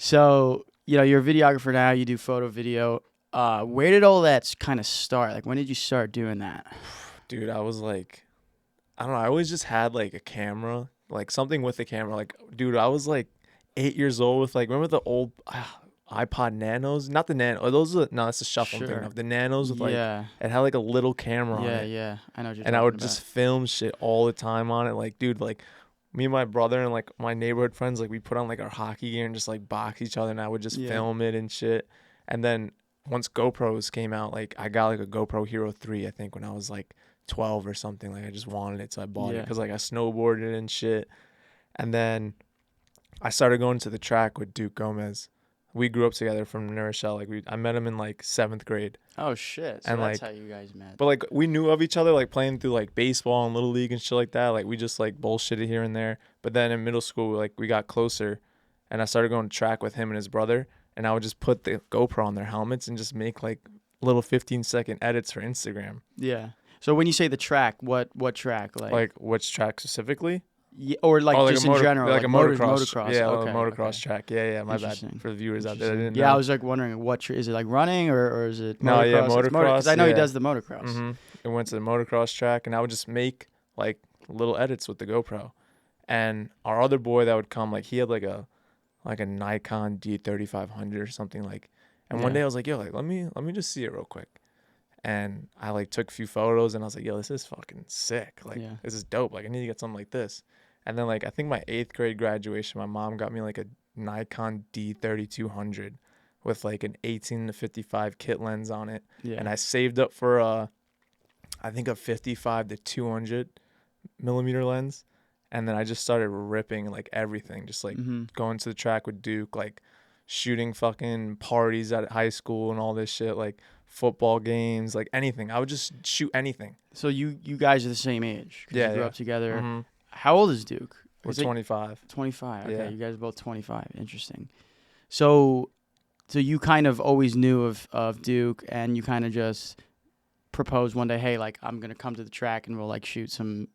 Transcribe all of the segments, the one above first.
So, you're a videographer now. You do photo, video. Where did all that kind of start? Like, when did you start doing that? Dude, I was like, I don't know. I always just had like a camera, like something with a camera. Like, dude, I was like 8 years old with like, remember the old iPod Nanos? Not the Nano. Those are, no, that's the shuffle I'm thinking Sure. of. The Nanos with like, Yeah. it had like a little camera on Yeah, it. yeah. I know what you're And I talking would about. just film shit all the time on it. Like, dude, like me and my brother and like my neighborhood friends, like we put on like our hockey gear and just like box each other, and I would just Yeah. film it and shit. And then once GoPros came out, like I got like a GoPro Hero 3, I think, when I was like 12 or something. Like I just wanted it, so I bought it Yeah. because like I snowboarded and shit. And then I started going to the track with Duke Gomez. We grew up together from New Rochelle. Like I met him in like 7th grade, Oh, shit. So and that's like how you guys met. but like we knew of each other, like playing through like baseball and little league and shit like that. Like we just like bullshitted here and there. But then in middle school, like we got closer, and I started going to track with him and his brother. And I would just put the GoPro on their helmets and just make like little 15-second edits for Instagram. Yeah. So when you say the track, what track? Like which track specifically? Yeah, or like Oh, like just in general, like like a motocross. motocross. Yeah, like a Okay, motocross okay. track. Yeah. My bad Interesting. for the viewers out there that Interesting. didn't Yeah, I know. was like wondering is it like running or is it No, yeah, motocross? It's because I motocross. know he Yeah. does the motocross. It went to the motocross track, and I would just make like little edits with the GoPro. And our other boy that would come, like he had like a Nikon D3500 or something like. And one Yeah. day I was like, yo, like let me just see it real quick. And I like took a few photos, and I was like, yo, this is fucking sick. Like Yeah. this is dope. Like I need to get something like this. And then like I think my 8th grade graduation, my mom got me like a Nikon D3200 with like an 18 to 55 kit lens on it. Yeah. And I saved up for I think a 55 to 200 millimeter lens. And then I just started ripping like everything, just like going to the track with Duke, like shooting fucking parties at high school and all this shit, like football games, like anything. I would just shoot anything. So you guys are the same age? 'Cause Yeah, you grew yeah. up together. Mm-hmm. How old is Duke? We're Is it 25. 25? Okay, Yeah. you guys are both 25. Interesting. So you kind of always knew of Duke, and you kind of just proposed one day, hey, like I'm gonna come to the track and we'll like shoot some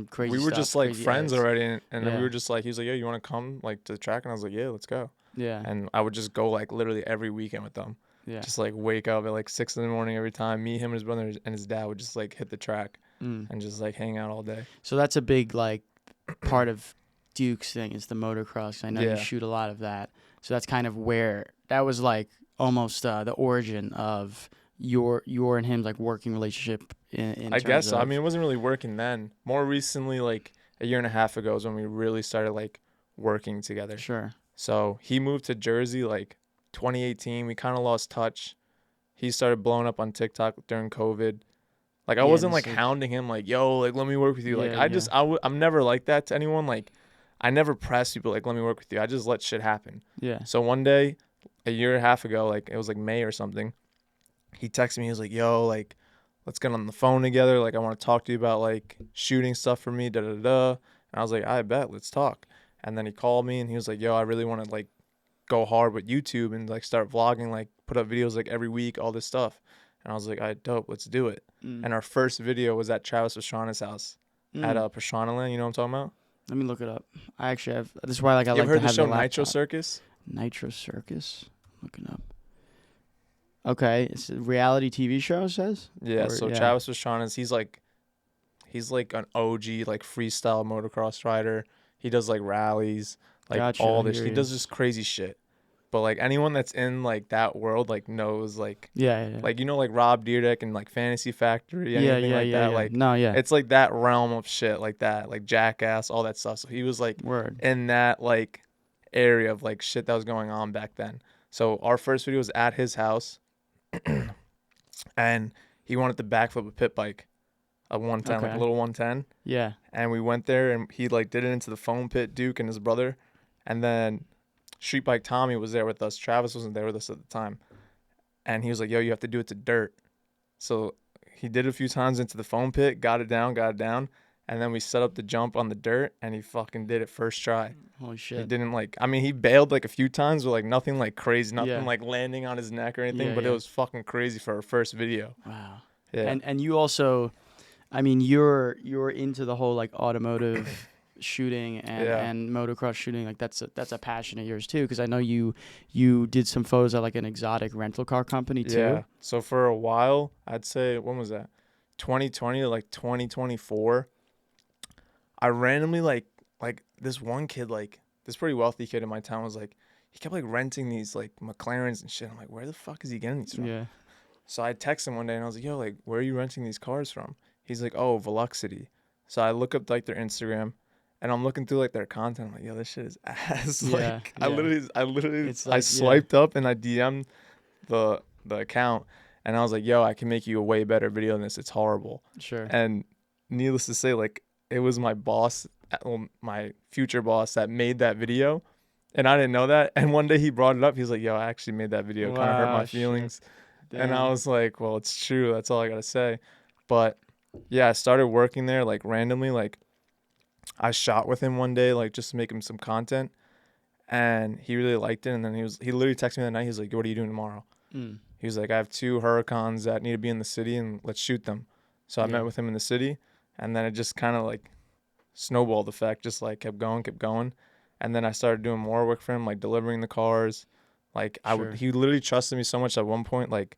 crazy. We were stuff, just like crazy friends edits. already, and then Yeah. we were just like, he was like, yo, you want to come like to the track? And I was like, yeah, let's go. Yeah. And I would just go like literally every weekend with them. Yeah. Just like wake up at like 6 in the morning every time. Me, him, and his brother and his dad would just like hit the track and just like hang out all day. So that's a big like part of Duke's thing is the motocross. I know you Yeah. shoot a lot of that. So that's kind of where that was like almost the origin of your and him like working relationship in I terms guess so. I of- mean, it wasn't really working then. More recently, like a year and a half ago, is when we really started like working together. Sure. So he moved to Jersey like 2018. We kind of lost touch. He started blowing up on TikTok during COVID. Like I Yeah, wasn't and like it's like- hounding him like, yo, like let me work with you. Like Yeah, I'm never like that to anyone. Like I never press people like let me work with you. I just let shit happen. Yeah. So one day, a year and a half ago, like it was like May or something, he texted me. He was like, yo, like let's get on the phone together. Like I want to talk to you about like shooting stuff for me. Da da da. And I was like, I bet, let's talk. And then he called me and he was like, yo, I really want to like go hard with YouTube and like start vlogging, like put up videos like every week, all this stuff. And I was like, all right, dope, let's do it. And our first video was at Travis Pastrana's house at Pastrana Land. You know what I'm talking about? Let me look it up. I actually have. This is why like I You like ever heard to the have show the Nitro laptop. Circus? Nitro Circus. Looking up. Okay, it's a reality TV show. It says. Yeah. Or- So yeah. Travis Pastrana's, he's like an OG like freestyle motocross rider. He does like rallies, like Gotcha, all this. here He he does is. this crazy shit. But like anyone that's in like that world like knows like Yeah. like you know like Rob Dyrdek and like Fantasy Factory, Yeah, anything yeah, like yeah, that. yeah. Like No, yeah. it's like that realm of shit like that, like Jackass, all that stuff. So he was like Word. in that like area of like shit that was going on back then. So our first video was at his house, and he wanted to backflip a pit bike, a 110, like Okay. a little 110. Yeah. And we went there, and he like did it into the foam pit, Duke and his brother, and then Street Bike Tommy was there with us. Travis wasn't there with us at the time, and he was like, "Yo, you have to do it to dirt." So he did it a few times into the foam pit, got it down, and then we set up the jump on the dirt, and he fucking did it first try. Holy He shit. didn't like, I mean, he bailed like a few times, but like nothing like crazy, nothing Yeah. like landing on his neck or anything, Yeah, but yeah. it was fucking crazy for our first video. Wow. Yeah. And you also, I mean, you're into the whole like automotive shooting and Yeah. and motocross shooting, like that's a passion of yours too, because I know you did some photos at like an exotic rental car company too. Yeah. So for a while, I'd say, when was that? 2020 to like 2024. I randomly like this one kid, like this pretty wealthy kid in my town was like, he kept like renting these like McLarens and shit. I'm like, where the fuck is he getting these from? Yeah. So I texted him one day and I was like, yo, like, where are you renting these cars from? He's like, oh, Veluxity. So I look up like their Instagram and I'm looking through like their content. I'm like, yo, this shit is ass. Yeah, Like yeah. It's I like, swiped up and I DM'd the account and I was like, yo, I can make you a way better video than this. It's horrible. Sure. And needless to say, like, it was my boss, well, my future boss that made that video. And I didn't know that. And one day he brought it up. He's like, yo, I actually made that video. Kind of hurt my Wow, shit. feelings. And I Damn. was like, well, it's true. That's all I got to say. But yeah, I started working there like randomly. Like, I shot with him one day, like just to make him some content. And he really liked it. And then he literally texted me that night. He's like, what are you doing tomorrow? Mm. He was like, I have 2 Huracans that need to be in the city and let's shoot them. So I Yeah. met with him in the city. And then it just kind of like snowballed effect, just like kept going. And then I started doing more work for him, like delivering the cars. Like Sure. he literally trusted me so much at one point, like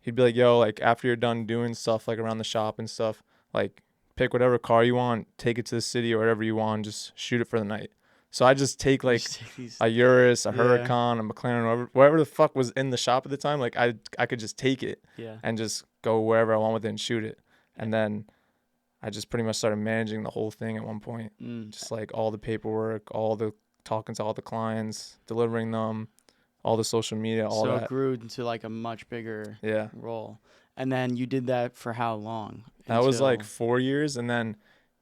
he'd be like, yo, like after you're done doing stuff like around the shop and stuff, like pick whatever car you want, take it to the city or wherever you want, just shoot it for the night. So I just take like Just take these- a Urus, a Yeah. Huracan, a McLaren, whatever the fuck was in the shop at the time. Like I could just take it yeah. and just go wherever I want with it and shoot it. And then I just pretty much started managing the whole thing at one point. Mm. Just like all the paperwork, all the talking to all the clients, delivering them, all the social media, all So it that. grew into like a much bigger Yeah. role. And then you did that for how long? That was like Until- 4 years, and then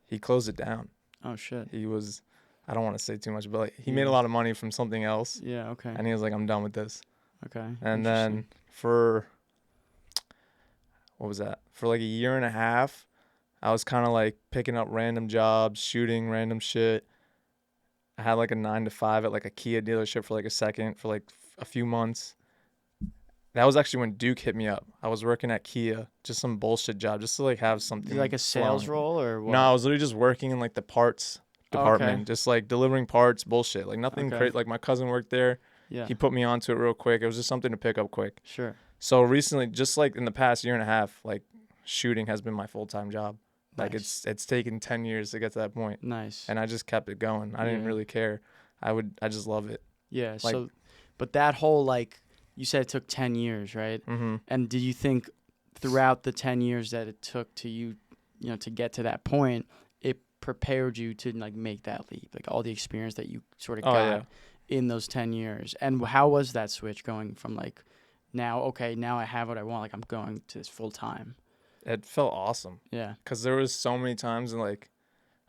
he closed it down. Oh shit. He was, I don't want to say too much, but like he made Yeah. a lot of money from something else, Yeah. Okay. and he was like, I'm done with this. Okay. And then for, what was that? For like a year and a half, I was kind of like picking up random jobs, shooting random shit. I had like a 9 to 5 at like a Kia dealership for like a second, for like a few months. That was actually when Duke hit me up. I was working at Kia, just some bullshit job, just to like have something. like a sales flowing. role or what? No, I was literally just working in like the parts department, Okay. just like delivering parts, bullshit, like nothing Okay. crazy. Like my cousin worked there. Yeah. He put me onto it real quick. It was just something to pick up quick. Sure. So recently, just like in the past year and a half, like shooting has been my full-time job. Like Nice. it's taken 10 years to get to that point, Nice. and I just kept it going. I didn't Yeah. really care. I just love it. Yeah. like- So, but that whole like you said it took 10 years, right? Mm-hmm. And did you think throughout the 10 years that it took to you know, to get to that point, it prepared you to like make that leap, like all the experience that you sort of Oh, got yeah. in those 10 years? And how was that switch going from like now, okay, now I have what I want, like I'm going to this full time? It felt awesome. Yeah. Cause there was so many times and like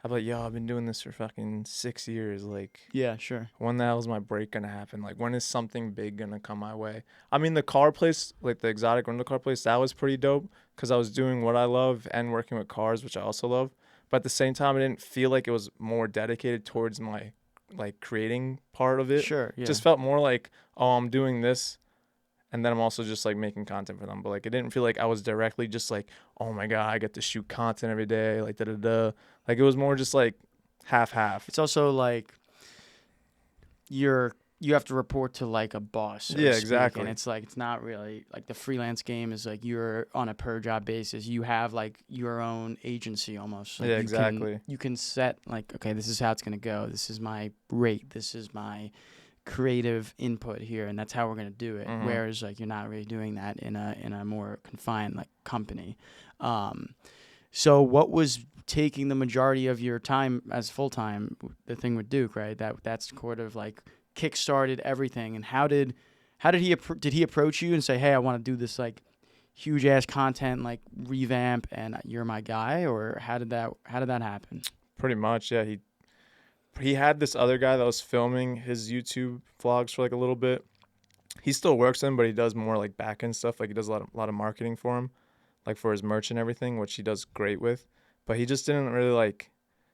I'm like, yo, I've been doing this for fucking 6 years. Like, Yeah, sure. when the hell is my break gonna happen? Like, when is something big gonna come my way? I mean, the car place, like the exotic rental car place, that was pretty dope because I was doing what I love and working with cars, which I also love. But at the same time, I didn't feel like it was more dedicated towards my like creating part of it. Sure. Yeah. Just felt more like, oh, I'm doing this, and then I'm also just like making content for them. But like, it didn't feel like I was directly just like, oh my god, I get to shoot content every day, like da da da. Like it was more just like half. It's also like you have to report to like a boss. So to Yeah, speak, exactly. And it's like it's not really like the freelance game is like you're on a per job basis. You have like your own agency almost. Like Yeah, you exactly. You can set like, okay, this is how it's gonna go. This is my rate. This is my creative input here, and that's how we're gonna do it. Mhm. Whereas like you're not really doing that in a more confined like company. So what was taking the majority of your time as full time? The thing with Duke, right? That's sort of like kickstarted everything. And how did he approach you and say, hey, I want to do this like huge ass content like revamp, and you're my guy? Or how did that happen? Pretty much, yeah. He had this other guy that was filming his YouTube vlogs for like a little bit. He still works in, but he does more like back end stuff. Like he does a lot of marketing for him, like for his merch and everything, which he does great with. But he just didn't really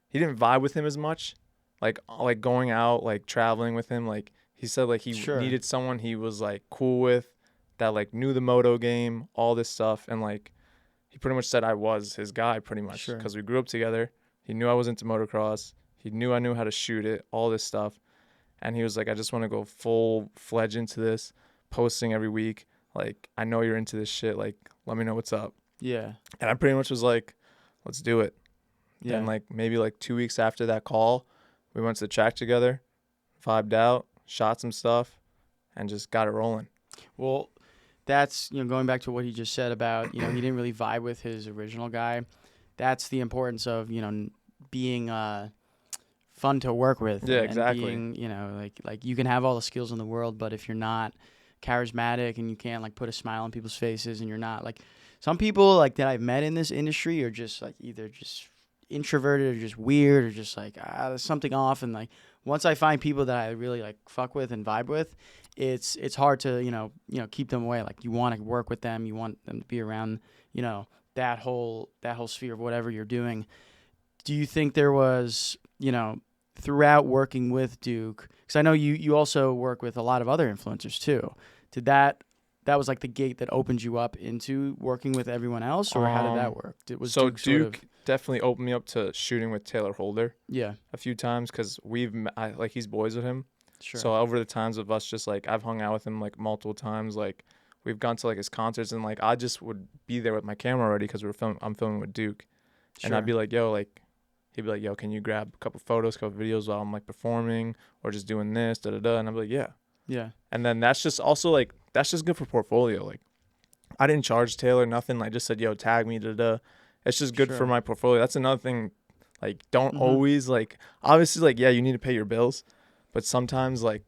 he didn't vibe with him as much, like going out, like traveling with him. Like he said, like he Sure. needed someone he was like cool with, that like knew the moto game, all this stuff, and like he pretty much said I was his guy pretty much Sure. because we grew up together. He knew I was into motocross. He knew I knew how to shoot it, all this stuff. And he was like, I just want to go full-fledged into this, posting every week. Like, I know you're into this shit. Like, let me know what's up. Yeah. And I pretty much was like, let's do it. Yeah. And like maybe like 2 weeks after that call, we went to the track together, vibed out, shot some stuff, and just got it rolling. Well, that's, going back to what he just said about, he didn't really vibe with his original guy. That's the importance of, being fun to work with. Yeah, and exactly. Being, like you can have all the skills in the world, but if you're not charismatic and you can't like put a smile on people's faces and you're not like, some people like that I've met in this industry are just like either just introverted or just weird or just like there's something off. And like once I find people that I really like fuck with and vibe with, it's hard to keep them away. Like you want to work with them, you want them to be around that whole sphere of whatever you're doing. Do you think there was throughout working with Duke, because I know you also work with a lot of other influencers too, did that was like the gate that opened you up into working with everyone else, or how did that work? So Duke definitely opened me up to shooting with Taylor Holder Yeah. a few times because like he's boys with him. Sure. So over the times of us just like I've hung out with him like multiple times. Like we've gone to like his concerts and like I just would be there with my camera already because I'm filming with Duke, and I'd be like, yo, like he'd be like, yo, can you grab a couple photos, couple videos while I'm like performing or just doing this, and I'd be like, yeah. Yeah. And then that's just also like that's just good for portfolio. Like I didn't charge Taylor nothing. I just said, yo, tag me, It's just good for my portfolio. That's another thing. Like don't always like obviously like yeah, you need to pay your bills, but sometimes like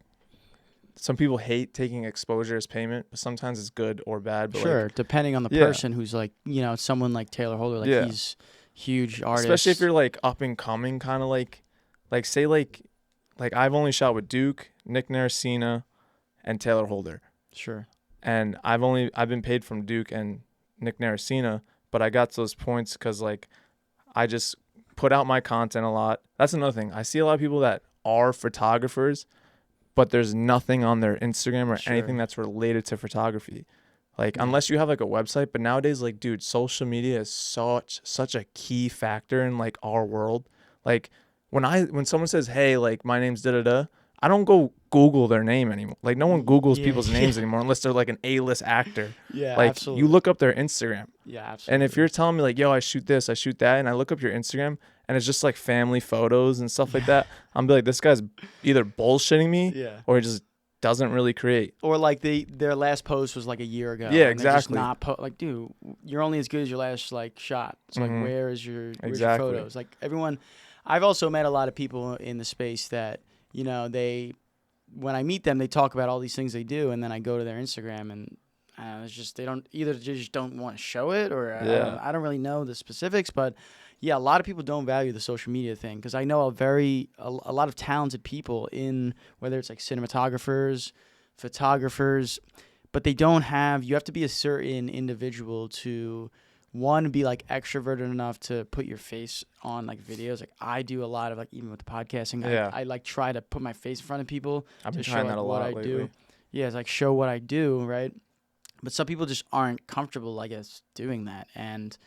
some people hate taking exposure as payment, but sometimes it's good or bad. But sure, like, depending on the person who's like someone like Taylor Holder, like he's huge artist. Especially if you're like up and coming, kind of like say like I've only shot with Duke, Nick Naracina, and Taylor Holder. Sure. And I've been paid from Duke and Nick Naracina, but I got to those points because like I just put out my content a lot. That's another thing. I see a lot of people that are photographers, but there's nothing on their Instagram or anything that's related to photography. Like unless you have like a website, but nowadays like dude, social media is such a key factor in like our world. Like when someone says, "Hey, like my name's da," I don't go Google their name anymore. Like no one Googles people's names anymore unless they're like an A-list actor. Yeah, like absolutely. You look up their Instagram. Yeah, absolutely. And if you're telling me like, yo, I shoot this, I shoot that, and I look up your Instagram and it's just like family photos and stuff like that, I'm be like, this guy's either bullshitting me or he just doesn't really create. Or like their last post was like a year ago. Yeah, and exactly. Just not like, dude, you're only as good as your last like shot. So like, where's your photos? Like everyone, I've also met a lot of people in the space that when I meet them, they talk about all these things they do, and then I go to their Instagram and it's just they just don't want to show it, or I don't really know the specifics, but yeah, a lot of people don't value the social media thing because I know a lot of talented people in whether it's like cinematographers, photographers, but they don't have. You have to be a certain individual to one, be like extroverted enough to put your face on like videos. Like I do a lot of like even with the podcasting, I like try to put my face in front of people. I've been to trying show, that a lot lately. Do. Yeah, it's like show what I do, right? But some people just aren't comfortable, I guess, doing that. And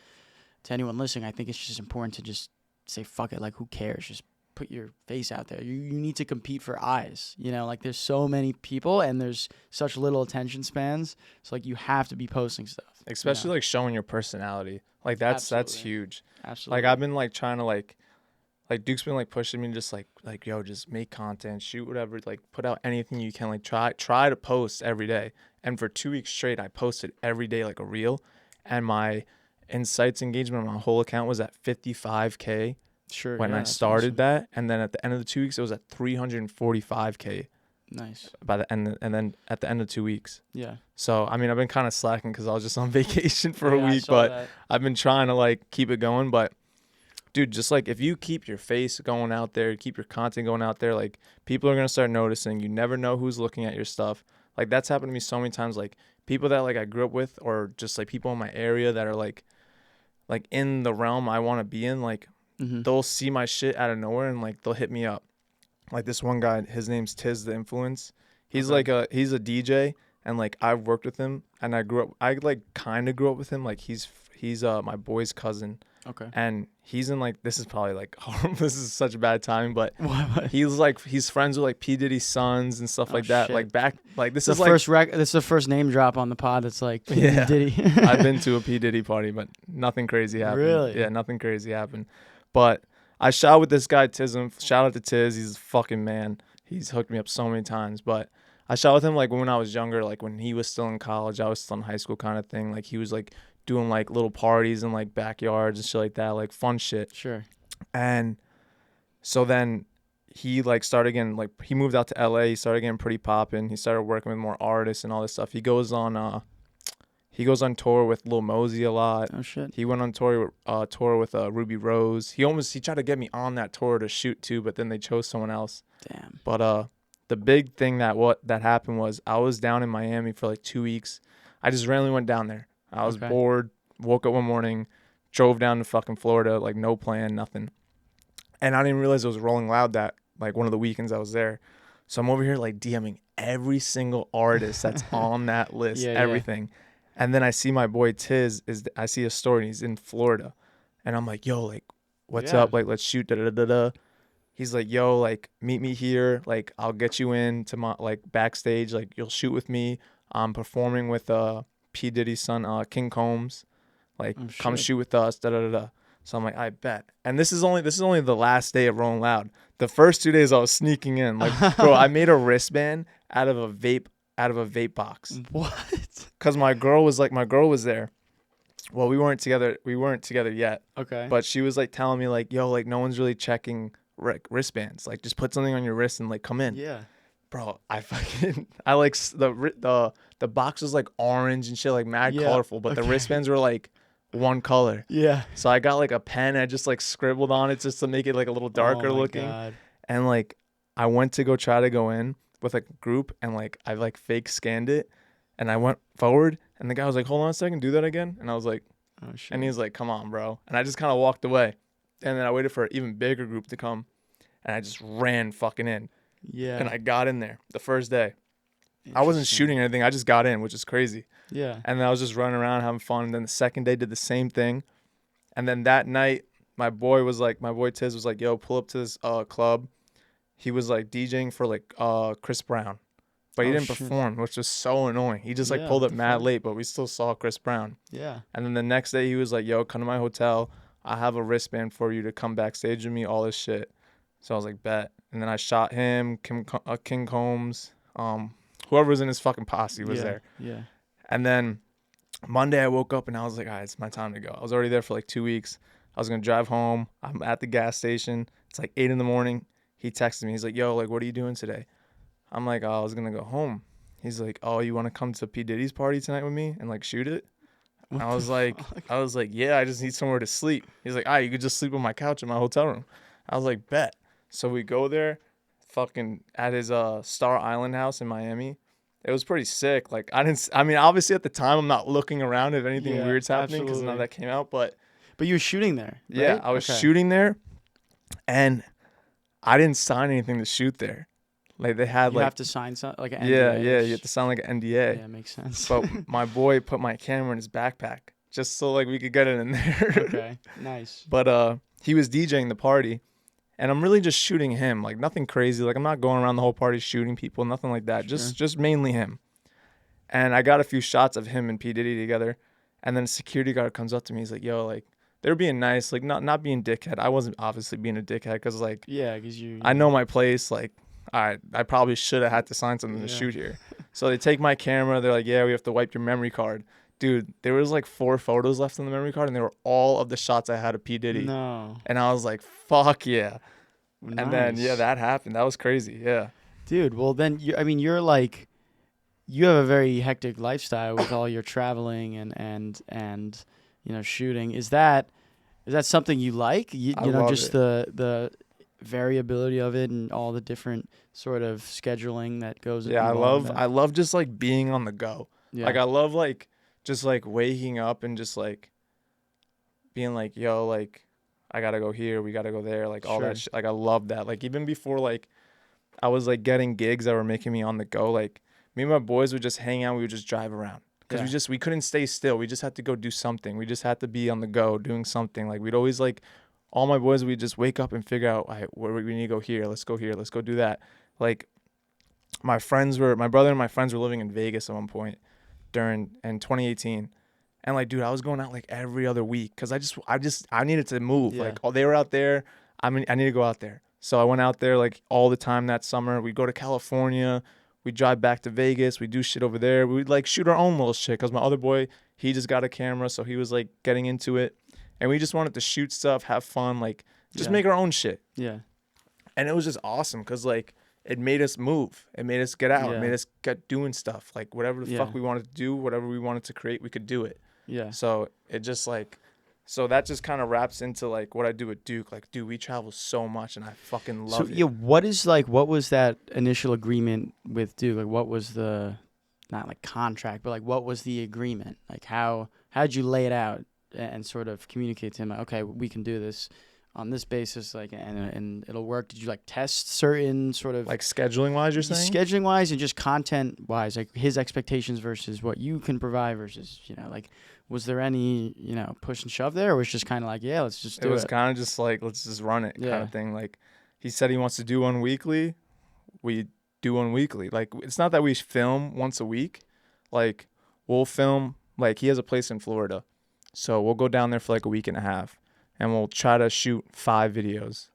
to anyone listening, I think it's just important to just say fuck it. Like who cares? Just put your face out there. You need to compete for eyes. Like there's so many people and there's such little attention spans. So like you have to be posting stuff. Especially like showing your personality. Like that's huge. Absolutely. Like I've been like trying to like Duke's been like pushing me to just like yo, just make content, shoot whatever, like put out anything you can, like try to post every day. And for 2 weeks straight I posted every day like a reel, and my Insights engagement on my whole account was at 55K when I started that, and then at the end of the 2 weeks it was at 345K. Nice. By the end, and then at the end of 2 weeks. Yeah. So I mean, I've been kind of slacking because I was just on vacation for a week, but I've been trying to like keep it going. But dude, just like if you keep your face going out there, keep your content going out there, like people are gonna start noticing. You never know who's looking at your stuff. Like that's happened to me so many times. Like people that like I grew up with, or just like people in my area that are like in the realm I want to be in. Like they'll see my shit out of nowhere and like they'll hit me up. Like this one guy, his name's Tiz the Influence. He's he's a DJ, and like I've worked with him, and I like kind of grew up with him. Like he's my boy's cousin, Okay. And he's in like, this is probably like this is such a bad time, but What? he's friends with like P Diddy's sons and stuff Oh, like that. shit. Like back, like this The is like, first this is the first name drop on the pod. That's like Yeah. Diddy. I've been to a P Diddy party, but nothing crazy happened. Really? Yeah, nothing crazy happened. But I shot with this guy Tism. Shout out to Tiz. He's a fucking man. He's hooked me up so many times. But I shot with him like when I was younger, like when he was still in college, I was still in high school kind of thing. Like he was like doing like little parties in like backyards and shit like that, like fun shit. Sure. And so then he like started getting like, he moved out to LA. He started getting pretty poppin'. He started working with more artists and all this stuff. He goes on tour with Lil Mosey a lot. Oh shit. He went on tour with Ruby Rose. He tried to get me on that tour to shoot too, but then they chose someone else. Damn. But the big thing that happened was I was down in Miami for like 2 weeks. I just randomly went down there. I was bored, woke up one morning, drove down to fucking Florida, like no plan, nothing. And I didn't realize it was Rolling Loud that like one of the weekends I was there. So I'm over here like DMing every single artist that's on that list, everything. Yeah. And then I see my boy Tiz, I see a story, he's in Florida. And I'm like, yo, like, what's up? Like, let's shoot, da-da-da-da. He's like, yo, like, meet me here. Like, I'll get you in to my, like, backstage. Like, you'll shoot with me. I'm performing with P. Diddy's son, King Combs. Like, come shoot with us, da-da-da-da. So I'm like, I bet. And this is only the last day of Rolling Loud. The first 2 days I was sneaking in. Like, bro, I made a wristband out of a vape box. What? Because my girl was there. Well, we weren't together yet. Okay. But she was like telling me like, yo, like no one's really checking wristbands. Like just put something on your wrist and like come in. Yeah. Bro, I like the box was like orange and shit, like mad colorful, but the wristbands were like one color. Yeah. So I got like a pen. I just like scribbled on it just to make it like a little darker looking. God. And like I went to try to go in with like a group and like I like fake scanned it and I went forward and the guy was like, hold on a second, do that again. And I was like, oh shit. And he was like, come on, bro. And I just kind of walked away. And then I waited for an even bigger group to come and I just ran fucking in. Yeah. And I got in there the first day. I wasn't shooting anything. I just got in, which is crazy. Yeah. And then I was just running around having fun. And then the second day did the same thing. And then that night, my boy Tiz was like, yo, pull up to this club. He was like DJing for like Chris Brown. But he didn't perform, which was so annoying. He just like pulled up mad late, but we still saw Chris Brown. Yeah. And then the next day he was like, yo, come to my hotel. I have a wristband for you to come backstage with me, all this shit. So I was like, bet. And then I shot him, King Combs, whoever was in his fucking posse was there. Yeah. And then Monday I woke up and I was like, all right, it's my time to go. I was already there for like 2 weeks. I was going to drive home. I'm at the gas station. It's like 8 a.m. He texted me. He's like, yo, like, what are you doing today? I'm like, oh, I was going to go home. He's like, oh, you want to come to P. Diddy's party tonight with me and like shoot it? I was like, yeah, I just need somewhere to sleep. He's like, all right, you could just sleep on my couch in my hotel room. I was like, bet. So we go there, fucking at his Star Island house in Miami. It was pretty sick. Like obviously at the time I'm not looking around if anything weird's happening because none of that came out. But you were shooting there, right? Yeah, I was shooting there, and I didn't sign anything to shoot there. Like they had you have to sign something like an NDA. Yeah, you have to sign like an NDA. Yeah, makes sense. But my boy put my camera in his backpack just so like we could get it in there. Okay, nice. But he was DJing the party. And I'm really just shooting him, like nothing crazy. Like I'm not going around the whole party shooting people, nothing like that. Sure. Just mainly him. And I got a few shots of him and P. Diddy together. And then a security guard comes up to me. He's like, yo, like they're being nice, like not being dickhead. I wasn't obviously being a dickhead because like I know my place. Like I probably should have had to sign something to shoot here. So they take my camera. They're like, yeah, we have to wipe your memory card. Dude, there was like 4 photos left on the memory card, and they were all of the shots I had of P. Diddy. No. And I was like, fuck yeah. Nice. And then, that happened. That was crazy, yeah. Dude, well then, you're like, you have a very hectic lifestyle with all your traveling and shooting. Is that something you like? You know, just the variability of it and all the different sort of scheduling that goes. Yeah, I love just like being on the go. Yeah. Like I love like just like waking up and just like being like, yo, like I gotta go here, we gotta go there, like all that shit. Like I love that. Like even before like I was like getting gigs that were making me on the go, like me and my boys would just hang out, we would just drive around. because we couldn't stay still. We just had to go do something. We just had to be on the go doing something. Like we'd always like all my boys, we'd just wake up and figure out, all right, where we need to go here. Let's go here. Let's go do that. Like my brother and my friends were living in Vegas at one point in 2018. And like, dude, I was going out like every other week because I needed to move. Yeah. Like, oh, they were out there. I need to go out there. So I went out there like all the time that summer. We'd go to California. We'd drive back to Vegas. We'd do shit over there. We'd like shoot our own little shit because my other boy, he just got a camera. So he was like getting into it. And we just wanted to shoot stuff, have fun, like just make our own shit. Yeah. And it was just awesome because like it made us move. It made us get out. Yeah. It made us get doing stuff. Like whatever the fuck we wanted to do, whatever we wanted to create, we could do it. Yeah. So it just like, so that just kind of wraps into like what I do with Duke. Like, dude, we travel so much and I fucking love it. So, what was that initial agreement with Duke? Like, what was the, not like contract, but like, what was the agreement? Like, how'd you lay it out and sort of communicate to him, like, okay, we can do this on this basis, like, and it'll work? Did you like test certain sort of like scheduling wise, you're saying? Scheduling wise and just content wise, like his expectations versus what you can provide versus, like, was there any, push and shove there, or was it just kind of like, yeah, let's just do it? It was kind of just like, let's just run it kind of thing. Like he said he wants to do one weekly. We do one weekly. Like it's not that we film once a week. Like we'll film, like he has a place in Florida. So we'll go down there for like a week and a half and we'll try to shoot 5 videos,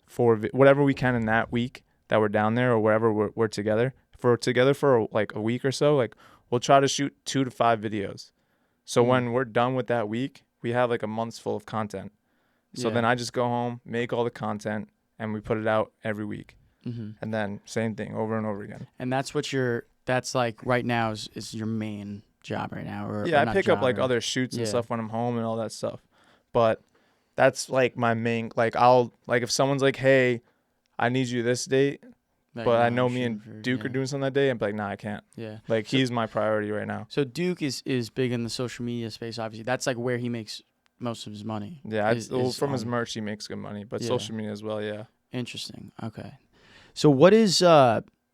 whatever we can in that week that we're down there or wherever we're together. If we're together for like a week or so, like we'll try to shoot 2 to 5 videos. So when we're done with that week, we have like a month's full of content. So then I just go home, make all the content, and we put it out every week. Mm-hmm. And then same thing over and over again. And that's that's like right now is your main job right now? Or I pick up like other shoots and stuff when I'm home and all that stuff. But that's like my main, like if someone's like, hey, I need you this date, but I know me and Duke are doing something that day, I'm like, nah, I can't. Yeah. Like he's my priority right now. So Duke is big in the social media space, obviously. That's like where he makes most of his money. Yeah, from his merch he makes good money, but social media as well, yeah. Interesting. Okay. So what is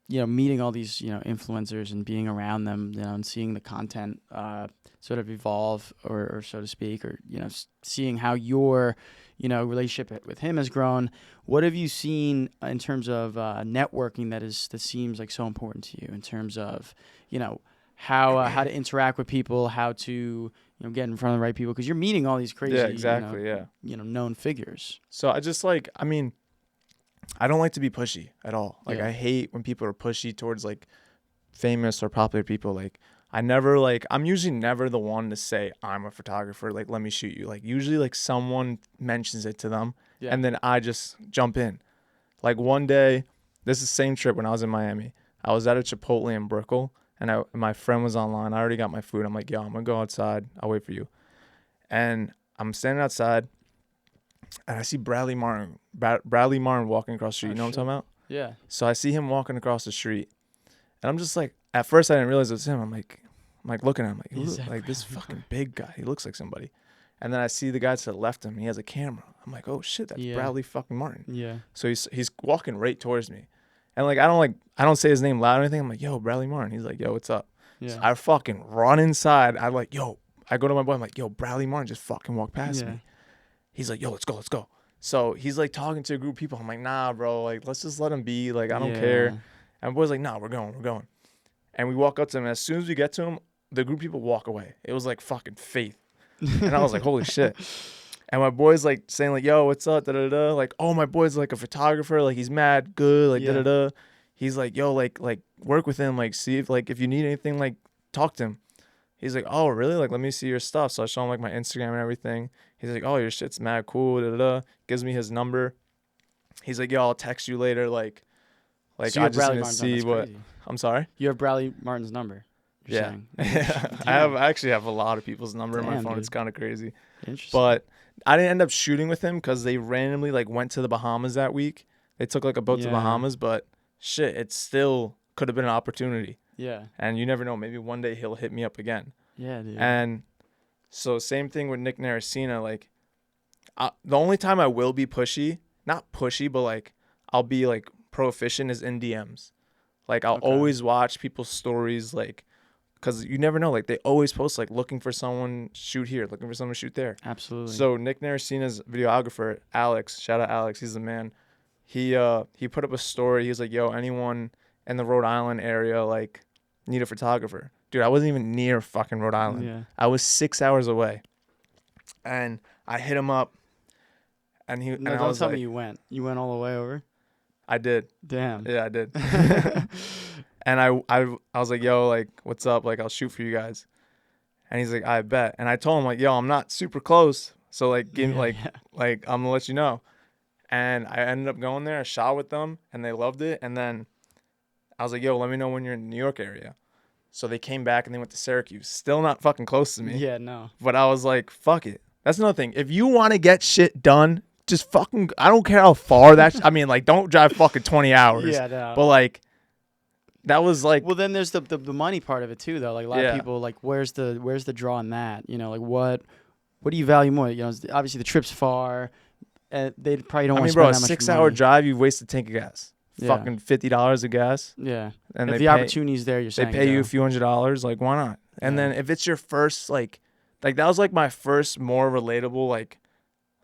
meeting all these influencers and being around them, and seeing the content sort of evolve or so to speak, or seeing how your relationship with him has grown. What have you seen in terms of networking that seems like so important to you, in terms of how to interact with people, how to get in front of the right people, because you're meeting all these crazy known figures. So I just I don't like to be pushy at all. Like I hate when people are pushy towards like famous or popular people. Like I'm usually never the one to say I'm a photographer, like let me shoot you. Like usually like someone mentions it to them and then I just jump in. Like one day, this is the same trip when I was in Miami. I was at a Chipotle in Brickell and my friend was online. I already got my food. I'm like, yo, I'm gonna go outside. I'll wait for you. And I'm standing outside and I see Bradley Martin walking across the street. You know what I'm talking about? Yeah. So I see him walking across the street and I'm just like, at first I didn't realize it was him. I'm like looking at him, like this fucking big guy. He looks like somebody. And then I see the guy to the left of him. He has a camera. I'm like, oh shit, that's Bradley fucking Martin. Yeah. So he's walking right towards me, and I don't say his name loud or anything. I'm like, yo, Bradley Martin. He's like, yo, what's up? Yeah. So I fucking run inside. I go to my boy. I'm like, yo, Bradley Martin just fucking walked past me. He's like, yo, let's go. So he's like talking to a group of people. I'm like, nah, bro. Like, let's just let him be. Like, I don't care. And my boy's like, nah, we're going. And we walk up to him. And as soon as we get to him, the group of people walk away. It was like fucking faith. And I was like, holy shit. And my boy's like saying like, yo, what's up? Da-da-da. Like, oh, my boy's like a photographer. Like, he's mad good. Like, da-da-da. He's like, yo, like work with him. Like, see if you need anything, like talk to him. He's like, oh, really? Like, let me see your stuff. So I show him like my Instagram and everything. He's like, oh, your shit's mad cool. Da-da-da. Gives me his number. He's like, yo, I'll text you later. Like so I just need to see what. Crazy. I'm sorry? You have Bradley Martin's number. Yeah. I actually have a lot of people's number in my phone. Dude. It's kind of crazy. Interesting. But I didn't end up shooting with him because they randomly like went to the Bahamas that week. They took like a boat to the Bahamas, but shit, it still could have been an opportunity. Yeah. And you never know. Maybe one day he'll hit me up again. Yeah, dude. And so same thing with Nick Naracina. Like the only time I will be pushy, not pushy, but like I'll be like proficient is in DMs. Like I'll always watch people's stories, like because you never know. Like they always post like looking for someone shoot here, looking for someone shoot there. Absolutely. So Nick Naracina's videographer, Alex, shout out Alex, he's the man. He put up a story. He was like, "Yo, anyone in the Rhode Island area like need a photographer?" Dude, I wasn't even near fucking Rhode Island. Yeah. I was 6 hours away, and I hit him up, and he No, and I don't was tell like, me you went. You went all the way over. "I did, Damn. yeah, I did." And I was like, "Yo, like, what's up? Like, I'll shoot for you guys." And he's like, "I bet." And I told him like, "Yo, I'm not super close, so like, give me like I'm gonna let you know." And I ended up going there. I shot with them, and they loved it. And then I was like, "Yo, let me know when you're in the New York area." So they came back and they went to Syracuse. Still not fucking close to me. Yeah, no. But I was like, "Fuck it." That's another thing. If you want to get shit done, just fucking. I don't care how far I mean, like, don't drive fucking 20 hours. Yeah, no. But like, that was like. Well, then there's the money part of it too, though. Like a lot of Yeah. people, like, where's the draw in that? You know, like what do you value more? You know, obviously the trip's far. They probably don't I want mean, to bro, spend a that much 6-hour money. drive, you've wasted a tank of gas. Yeah. Fucking $50 of gas. Yeah. And If they the pay, opportunity's there, you're they saying pay you go. a few $100s. Like, why not? And Yeah. then if it's your first, like that was like my first more relatable,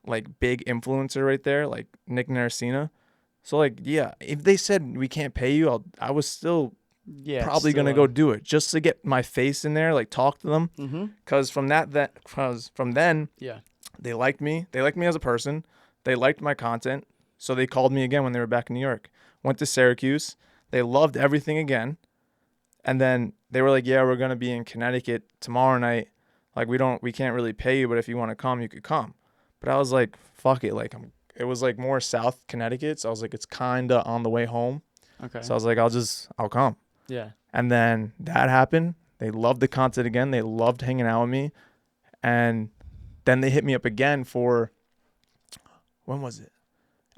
like big influencer right there, like Nick Naracina. So like, yeah, if they said we can't pay you, I was still probably gonna go do it just to get my face in there, like talk to them. Mm-hmm. Cause from then, Yeah. they liked me. They liked me as a person. They liked my content. So they called me again when they were back in New York. Went to Syracuse. They loved everything again. And then they were like, "Yeah, we're gonna be in Connecticut tomorrow night. Like we can't really pay you, but if you want to come, you could come." But I was like, "Fuck it." Like it was like more South Connecticut. So I was like, it's kinda on the way home. Okay. So I was like, I'll come. Yeah. And then that happened. They loved the content again. They loved hanging out with me. And then they hit me up again for, when was it?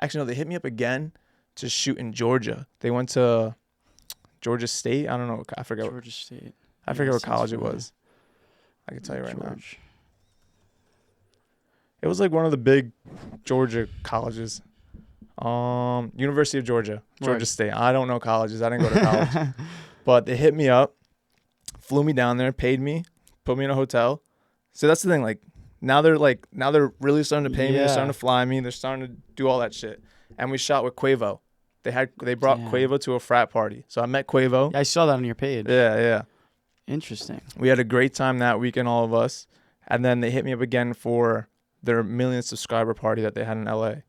Actually, no, they hit me up again to shoot in Georgia. They went to Georgia State. I don't know. I forgot. Georgia State. I Yeah, forget what sounds college it familiar. was. I can tell you right now. George. It was like one of the big Georgia colleges. University of Georgia. Georgia Right. State. I don't know colleges. I didn't go to college. But they hit me up, flew me down there, paid me, put me in a hotel. So that's the thing. Like now they're really starting to pay me. They're Yeah. starting to fly me. They're starting to do all that shit. And we shot with Quavo. They brought Damn. Quavo to a frat party. So I met Quavo. Yeah, I saw that on your page. Yeah. Interesting. We had a great time that weekend, all of us. And then they hit me up again for their million subscriber party that they had in LA.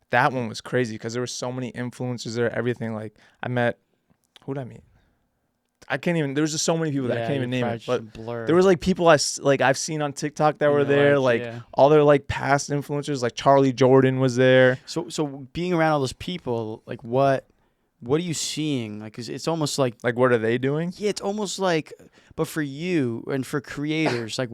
That one was crazy because there were so many influencers there, everything. Like I met, who'd I meet? There was just so many people that I can't even name it. But there was like people I've seen on TikTok that were there. All their like past influencers, like Charlie Jordan was there. So being around all those people, like what are you seeing? Like, 'cause it's almost like what are they doing? Yeah, it's almost like, but for you and for creators, like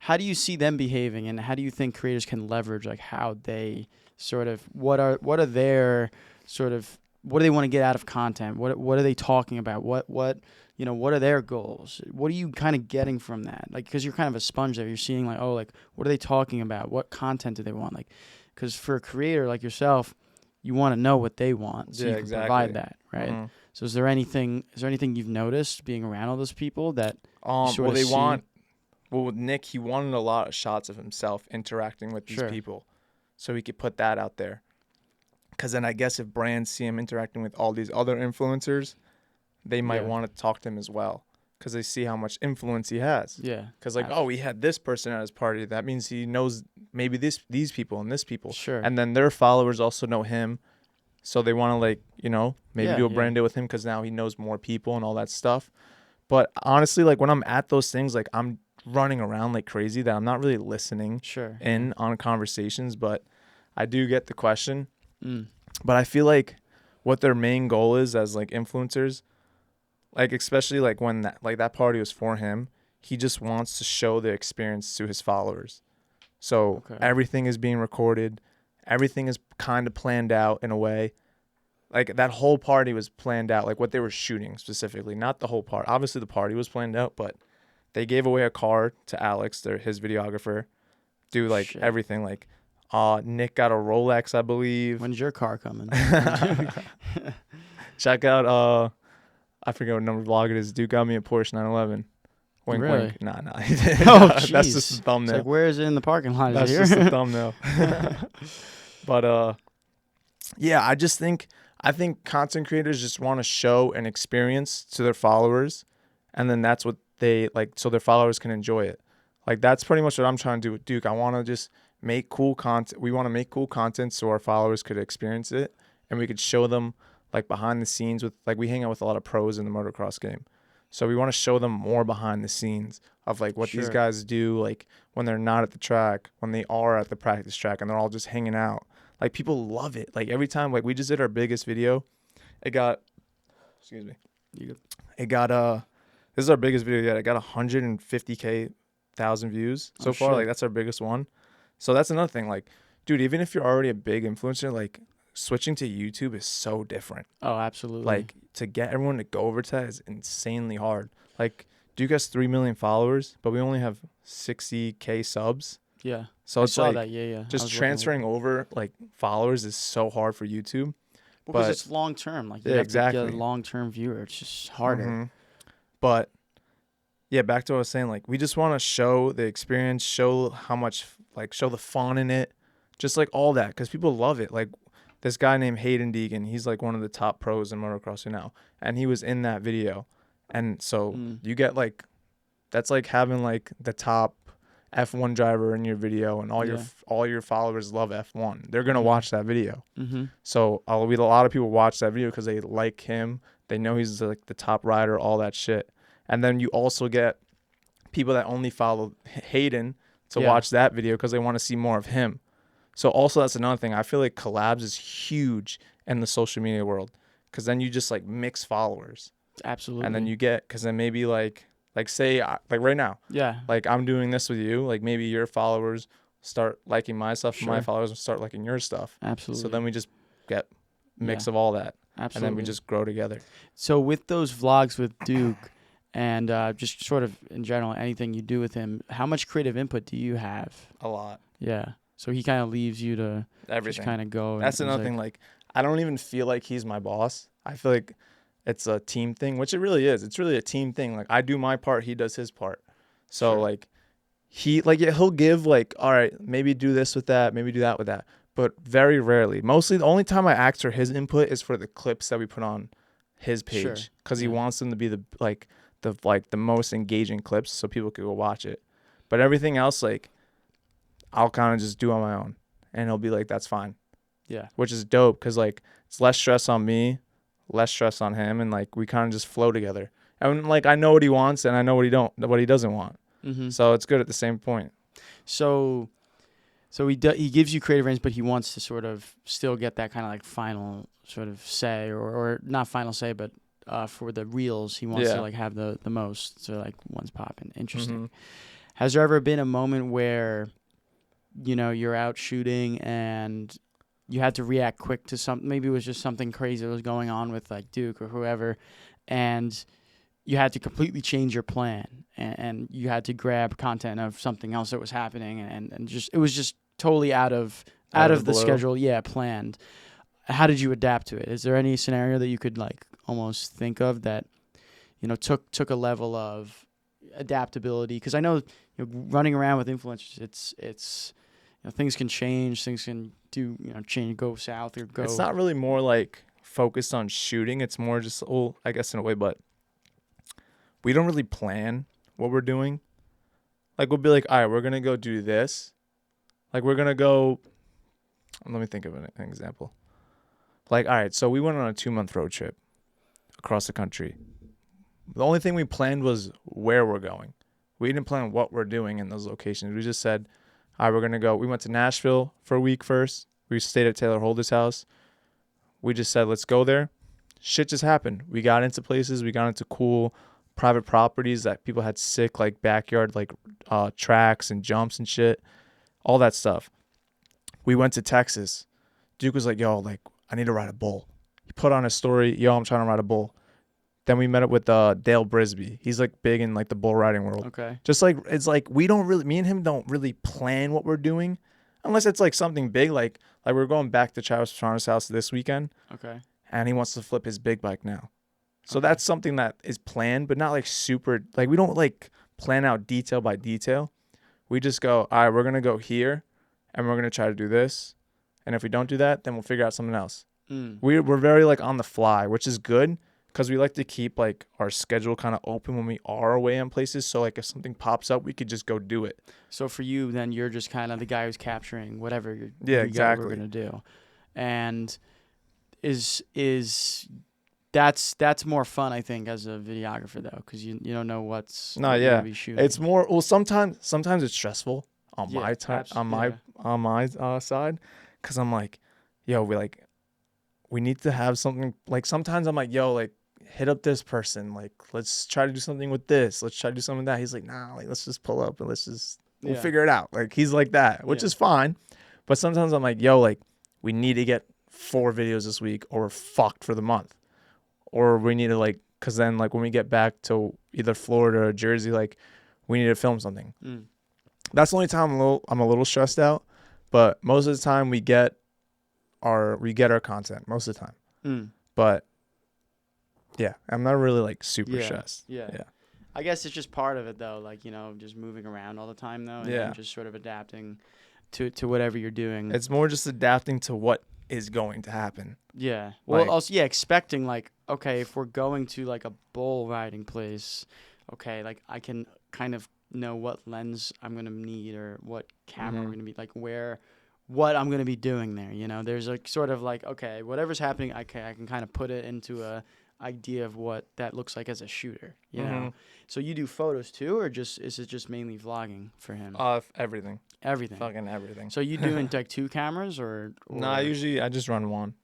how do you see them behaving, and how do you think creators can leverage like how they sort of what are their sort of what do they want to get out of content? What are they talking about? What are their goals? What are you kind of getting from that? Like, because you're kind of a sponge there. You're seeing like, oh, like what are they talking about? What content do they want? Like, because for a creator like yourself, you want to know what they want, so you can provide that, right? Mm-hmm. So is there anything you've noticed being around all those people that with Nick, he wanted a lot of shots of himself interacting with these people, so he could put that out there. Because then I guess if brands see him interacting with all these other influencers, they might want to talk to him as well, because they see how much influence he has. Yeah. Because we had this person at his party. That means he knows maybe these people and this people. Sure. And then their followers also know him, so they want to maybe do a brand deal with him because now he knows more people and all that stuff. But honestly, like when I'm at those things, like I'm running around like crazy that I'm not really listening in on conversations, but I do get the question. But I feel like what their main goal is as like influencers, like especially like when that party was for him, he just wants to show the experience to his followers. So everything is being recorded, everything is kind of planned out in a way. Like that whole party was planned out, like what they were shooting specifically, not the whole part. Obviously the party was planned out, but they gave away a car to Alex, his videographer, do like everything. Like Nick got a Rolex, I believe. When's your car coming? Check out I forget what number vlog it is. Dude got me a Porsche 911. Wink, Really? wink. Nah. Oh, That's just jeez. a It's thumbnail. like, where is it in the parking lot? Is That's it just a here? thumbnail. But yeah, I think content creators just want to show an experience to their followers, and then that's what they like, so their followers can enjoy it. Like that's pretty much what I'm trying to do with Duke. I want to just make cool content. We want to make cool content so our followers could experience it, and we could show them like behind the scenes with like we hang out with a lot of pros in the motocross game. So we want to show them more behind the scenes of like what these Sure. guys do, like when they're not at the track, when they are at the practice track, and they're all just hanging out. Like people love it. Like every time, like we just did our biggest video, it got, excuse me, it got this is our biggest video yet. It got 150,000 views so far. shit. Like that's our biggest one. So that's another thing. Like, dude, even if you're already a big influencer, like switching to YouTube is so different. Oh, absolutely. Like to get everyone to go over to that is insanely hard. Like Duke has 3 million followers, but we only have 60K subs. yeah. So I it's saw like that. Yeah, yeah. I just was looking at it. transferring over like followers is so hard for YouTube. Because but- it's long term. Like, you Yeah, have to get exactly. a long term viewer. It's just harder. Mhm. But yeah, back to what I was saying. Like we just want to show the experience, show how much, like show the fun in it, just like all that, because people love it. Like this guy named Hayden Deegan, he's like one of the top pros in motocross right now, and he was in that video, and so you get like, that's like having like the top F1 driver in your video, and all your followers love F1. They're gonna watch that video. Mm-hmm. So a lot of people watch that video because they like him. They know he's like the top rider, all that shit. And then you also get people that only follow Hayden to watch that video because they want to see more of him. So also that's another thing. I feel like collabs is huge in the social media world, because then you just like mix followers. Absolutely. And then you get, because then maybe like say like right now, yeah. like I'm doing this with you, like maybe your followers start liking my stuff, and my Sure. followers start liking your stuff. Absolutely. So then we just get mix of all that. Absolutely. And then we just grow together. So with those vlogs with Duke, and just sort of in general, anything you do with him, how much creative input do you have? A lot. Yeah. So he kind of leaves you to Everything. just kind of go. That's and another thing. Like, I don't even feel like he's my boss. I feel like it's a team thing, which it really is. It's really a team thing. Like, I do my part, he does his part. So, like, he'll give, like, all right, maybe do this with that, maybe do that with that. But very rarely. Mostly, the only time I ask for his input is for the clips that we put on his page, because he wants them to be the most engaging clips, so people could go watch it. But everything else, like, I'll kind of just do on my own, and he'll be like, that's fine. Yeah. Which is dope, because like it's less stress on me, less stress on him, and like we kind of just flow together. And like I know what he wants, and I know what he doesn't want. Mm-hmm. So it's good at the same point. So he gives you creative range, but he wants to sort of still get that kind of like final sort of say, or not final say, but for the reels, he wants to like have the most. So like one's popping. Interesting. Mm-hmm. Has there ever been a moment where, you know, you're out shooting and you had to react quick to something? Maybe it was just something crazy that was going on with like Duke or whoever, and you had to completely change your plan, and you had to grab content of something else that was happening, and just it was just totally out of the blue. schedule, planned. How did you adapt to it? Is there any scenario that you could like almost think of that, you know, took a level of adaptability? Because I know, you know, running around with influencers, it's you know, things can change, things can change, go south or go. It's not really more like focused on shooting. It's more just, well, I guess in a way, but we don't really plan what we're doing. Like we'll be like, all right, we're gonna go do this. Like we're gonna go. Let me think of an example. Like, all right, so we went on a 2-month road trip across the country. The only thing we planned was where we're going. We didn't plan what we're doing in those locations. We just said, all right, we're going to go. We went to Nashville for a week first. We stayed at Taylor Holder's house. We just said, let's go there. Shit just happened. We got into places. We got into cool private properties that people had sick, like backyard, like tracks and jumps and shit. All that stuff. We went to Texas. Duke was like, yo, like, I need to ride a bull. He put on a story, yo, I'm trying to ride a bull. Then we met up with Dale Brisby. He's like big in like the bull riding world. Okay. Just like, it's like me and him don't really plan what we're doing unless it's like something big. Like we're going back to Travis Pastrana's house this weekend. Okay. And he wants to flip his big bike now. So that's something that is planned, but not like super, like we don't like plan out detail by detail. We just go, all right, we're going to go here and we're going to try to do this. And if we don't do that, then we'll figure out something else. We're very like on the fly, which is good because we like to keep like our schedule kind of open when we are away on places. So like if something pops up, we could just go do it. So for you, then you're just kind of the guy who's capturing whatever exactly. we're gonna do, and that's more fun, I think, as a videographer though, because you don't know what's No, what you're yeah, gonna be shooting. it's more. Well, sometimes it's stressful on Yeah, my time yeah. on my side, because I'm like, yo, we need to have something. Like sometimes I'm like, yo, like hit up this person, like let's try to do something with this, let's try to do something with that. He's like, nah, like let's just pull up and we'll figure it out. Like he's like that, which is fine. But sometimes I'm like, yo, like we need to get 4 videos this week or we're fucked for the month. Or we need to like, cause then like when we get back to either Florida or Jersey, like we need to film something. That's the only time I'm a little stressed out. But most of the time we get our content most of the time. But yeah, I'm not really like super stressed. Yeah. I guess it's just part of it though, like, just moving around all the time though, and then just sort of adapting to whatever you're doing. It's more just adapting to what is going to happen. Yeah. Well, also, expecting like, okay, if we're going to like a bull riding place, okay, like I can kind of know what lens I'm gonna need or what camera we're gonna be, like what I'm gonna be doing there. There's like sort of like, okay, whatever's happening, I can kind of put it into a idea of what that looks like as a shooter. So you do photos too, or is it just mainly vlogging for him? Everything. Everything. Fucking everything. So you doing like 2 cameras or? No, I just run one.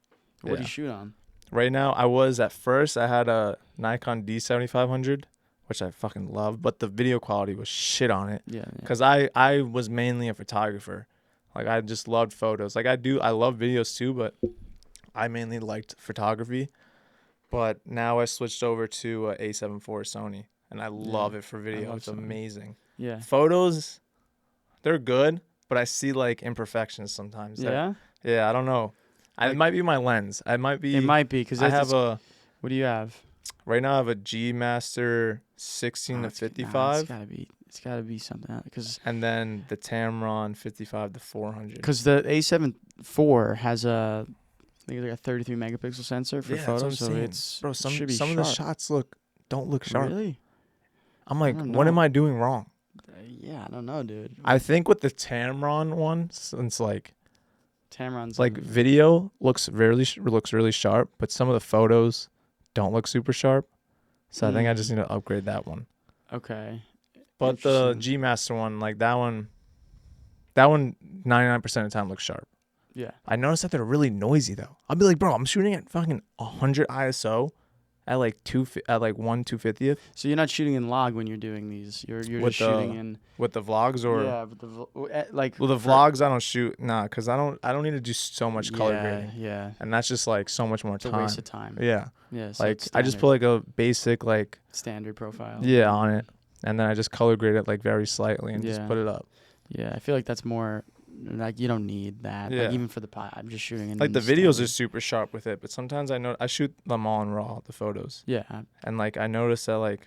What do you shoot on? Right now, I had a Nikon D7500, which I fucking love, but the video quality was shit on it. Yeah. Because I was mainly a photographer. Like I just loved photos. Like I love videos too, but I mainly liked photography. But now I switched over to A7 IV Sony, and I love it for video. It's amazing. Yeah. Photos, they're good, but I see like imperfections sometimes. Yeah? I don't know. It might be my lens. It might be because I have a. What do you have? Right now I have a G Master 16 to 55. It's gotta be something else, and then the Tamron 55 to 400. Because the A7 IV has I think it's like a 33 megapixel sensor for photos, so it's some of the shots don't look sharp. Really? I'm like, what am I doing wrong? Yeah, I don't know, dude. I think with the Tamron one, since like Tamron's like video looks really sharp, but some of the photos don't look super sharp. So I think I just need to upgrade that one. Okay. But the G Master one, like that one 99% of the time looks sharp. Yeah. I noticed that they're really noisy though. I'll be like, bro, I'm shooting at fucking 100 ISO at like 1/250th. So you're not shooting in log when you're doing these. You're just shooting in with the vlogs or with the vlogs I don't shoot because I don't need to do so much color grading. Yeah. And that's just like so much more it's time. a waste of time. Yeah. Yeah. So like I just put like a basic like standard profile. Yeah, on it, and then I just color grade it like very slightly and just put it up. Yeah, I feel like that's more. Like you don't need that. Yeah. Like even for the pod, I'm just shooting. Like the videos are super sharp with it, but sometimes I shoot them all in RAW, the photos. Yeah. And like I notice that like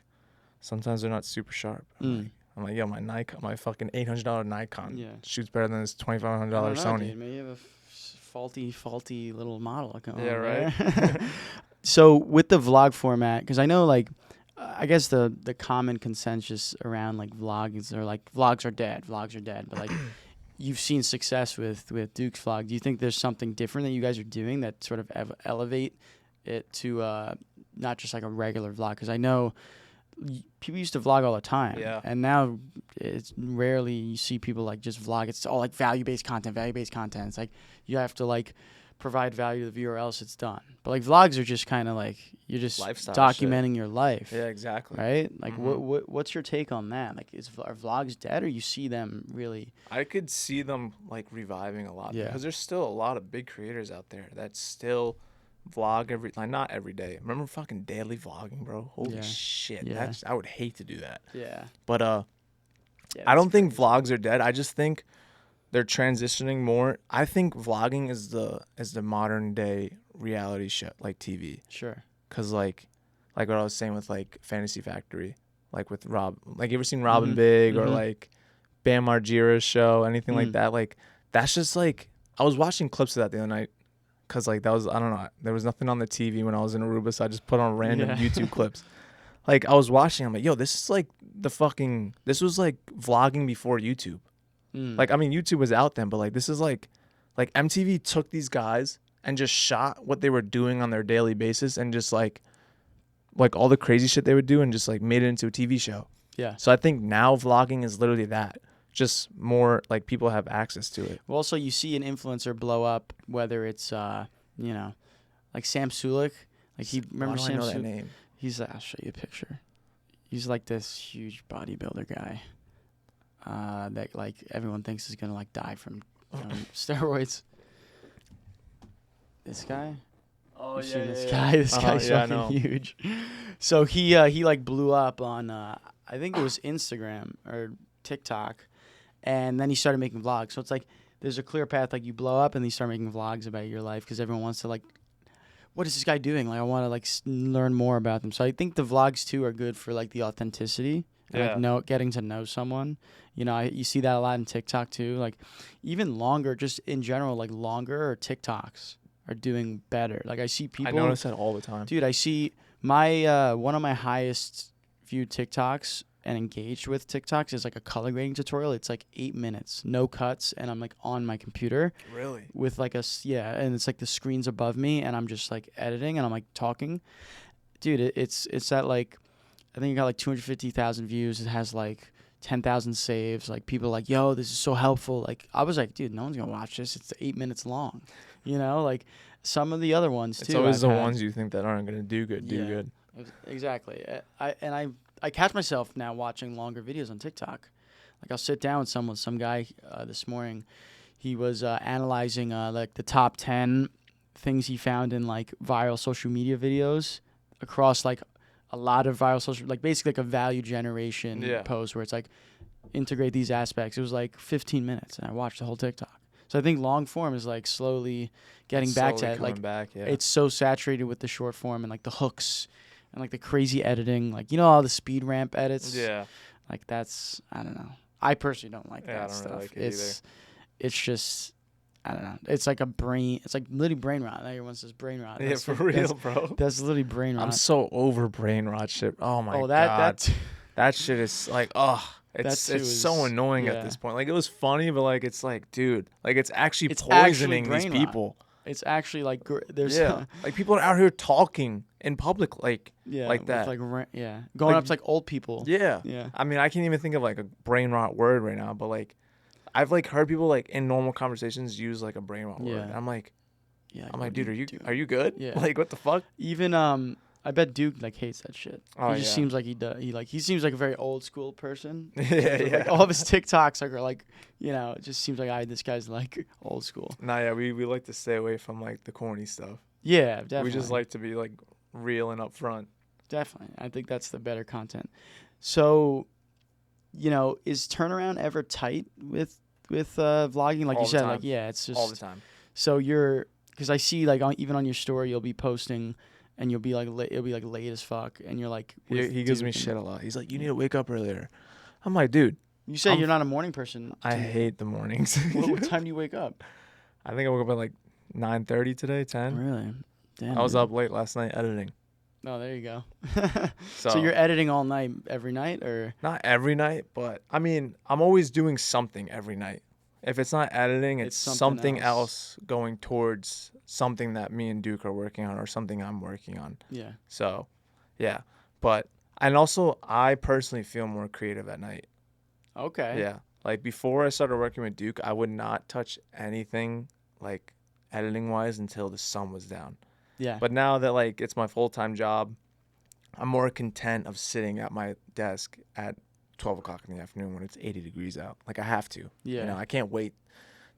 sometimes they're not super sharp. I'm like, yo, my fucking $800 Nikon shoots better than this $2,500 Sony. Dude, maybe you have a faulty little model going. Yeah, right. So with the vlog format, because I know like. I guess the common consensus around like vlogs are like vlogs are dead, but like you've seen success with Duke's vlog. Do you think there's something different that you guys are doing that sort of elevate it to not just like a regular vlog? Because I know people used to vlog all the time, and now it's rarely you see people like just vlog. It's all like value-based content. It's like you have to like provide value to the viewer, else it's done. But like vlogs are just kind of like you're just lifestyle documenting your life. Yeah, exactly. Right? Like what's your take on that? Like are vlogs dead, or you see them really? I could see them like reviving a lot because there's still a lot of big creators out there that still vlog not every day. Remember fucking daily vlogging, bro? Holy shit. Yeah. I would hate to do that. Yeah. But I don't think vlogs are dead. I just think they're transitioning more. I think vlogging is the modern day reality show, like TV. Sure. Cause like what I was saying with like Fantasy Factory, like with Rob. Like, you ever seen Robin Mhm. Big or Mhm. like Bam Margera's show, anything like Mm. that? Like, that's just like, I was watching clips of that the other night because like that was, I don't know, there was nothing on the TV when I was in Aruba, so I just put on random Yeah. YouTube clips. Like, I was watching, I'm like, yo, this is like this was like vlogging before YouTube. Mm. Like, I mean, YouTube was out then, but like this is like MTV took these guys and just shot what they were doing on their daily basis and just like all the crazy shit they would do and just like made it into a TV show. Yeah. So I think now vlogging is literally that. Just more like people have access to it. Well, also you see an influencer blow up, whether it's you know, like Sam Sulek. Like, he remember Why do I Sam know that Sulek? name? He's I'll show you a picture. He's like this huge bodybuilder guy. That like everyone thinks is gonna like die from steroids. This guy. Oh You've seen this guy? This guy's yeah, I fucking know. huge. So he like blew up on I think it was Instagram or TikTok, and then he started making vlogs. So it's like there's a clear path. Like, you blow up and you start making vlogs about your life because everyone wants to like, what is this guy doing? Like, I want to like learn more about them. So I think the vlogs too are good for like the authenticity and like getting to know someone. You know, you see that a lot in TikTok too. Like, even longer, just in general, like longer TikToks are doing better. Like, I see people. I notice that all the time. Dude, I see my one of my highest viewed TikToks and engaged with TikToks is like a color grading tutorial. It's like 8 minutes, no cuts, and I'm like on my computer Really? with like and it's like the screen's above me, and I'm just like editing and I'm like talking. Dude, it's at like, I think it got like 250,000 views. It has like 10,000 saves. Like, people are like, yo, this is so helpful. Like, I was like, dude, no one's gonna watch this. It's 8 minutes long. You know, like some of the other ones too. It's always I've the had. ones you think that aren't gonna do good. Exactly. I catch myself now watching longer videos on TikTok. Like, I'll sit down with some guy this morning. He was analyzing like the top 10 things he found in like viral social media videos across like a lot of viral social, like basically like a value generation post where it's like integrate these aspects. It was like 15 minutes, and I watched the whole TikTok. So I think long form is like slowly getting back to it. Like, it's so saturated with the short form and like the hooks and like the crazy editing, like, you know, all the speed ramp edits. Yeah. Like, that's, I don't know. I personally don't like that I don't stuff. really like it either. It's just, I don't know. It's like it's like literally brain rot. Everyone says brain rot. Yeah, for real, bro. That's literally brain rot. I'm so over brain rot shit. Oh my god. That shit is like, it's so annoying at this point. Like, it was funny, but like, it's like, dude, like, it's actually poisoning these people. It's actually like there's like, people are out here talking in public like that. Going up to like old people. Yeah. Yeah. I mean, I can't even think of like a brain rot word right now, but like, I've like heard people like in normal conversations use like a brain rot word. And I'm like, dude, are you good? Yeah. Like, what the fuck? Even I bet Duke like hates that shit. He just seems like he does. He seems like a very old school person. Like, all of his TikToks are like, you know, it just seems like this guy's like old school. Nah, yeah, we like to stay away from like the corny stuff. Yeah, definitely. We just like to be like real and upfront. Definitely, I think that's the better content. So, you know, is turnaround ever tight with vlogging? Like all you said, like it's just all the time. So because I see like even on your story, you'll be posting. And you'll be like, it'll be like late as fuck, and you're like, he gives me shit a lot. He's like, you need to wake up earlier. I'm like, dude. You say you're not a morning person. I hate the mornings. What time do you wake up? I think I woke up at like 9:30 today, 10. Really? Damn. I was up late last night editing. Oh, there you go. So you're editing all night, every night, or? Not every night, but I mean, I'm always doing something every night. If it's not editing, it's something else going towards something that me and Duke are working on or something I'm working on. Yeah. So, yeah. And also, I personally feel more creative at night. Okay. Yeah. Like, before I started working with Duke, I would not touch anything, like, editing-wise until the sun was down. Yeah. But now that, like, it's my full-time job, I'm more content of sitting at my desk at 12 o'clock in the afternoon when it's 80 degrees out. Like, I have to. Yeah. You know, I can't wait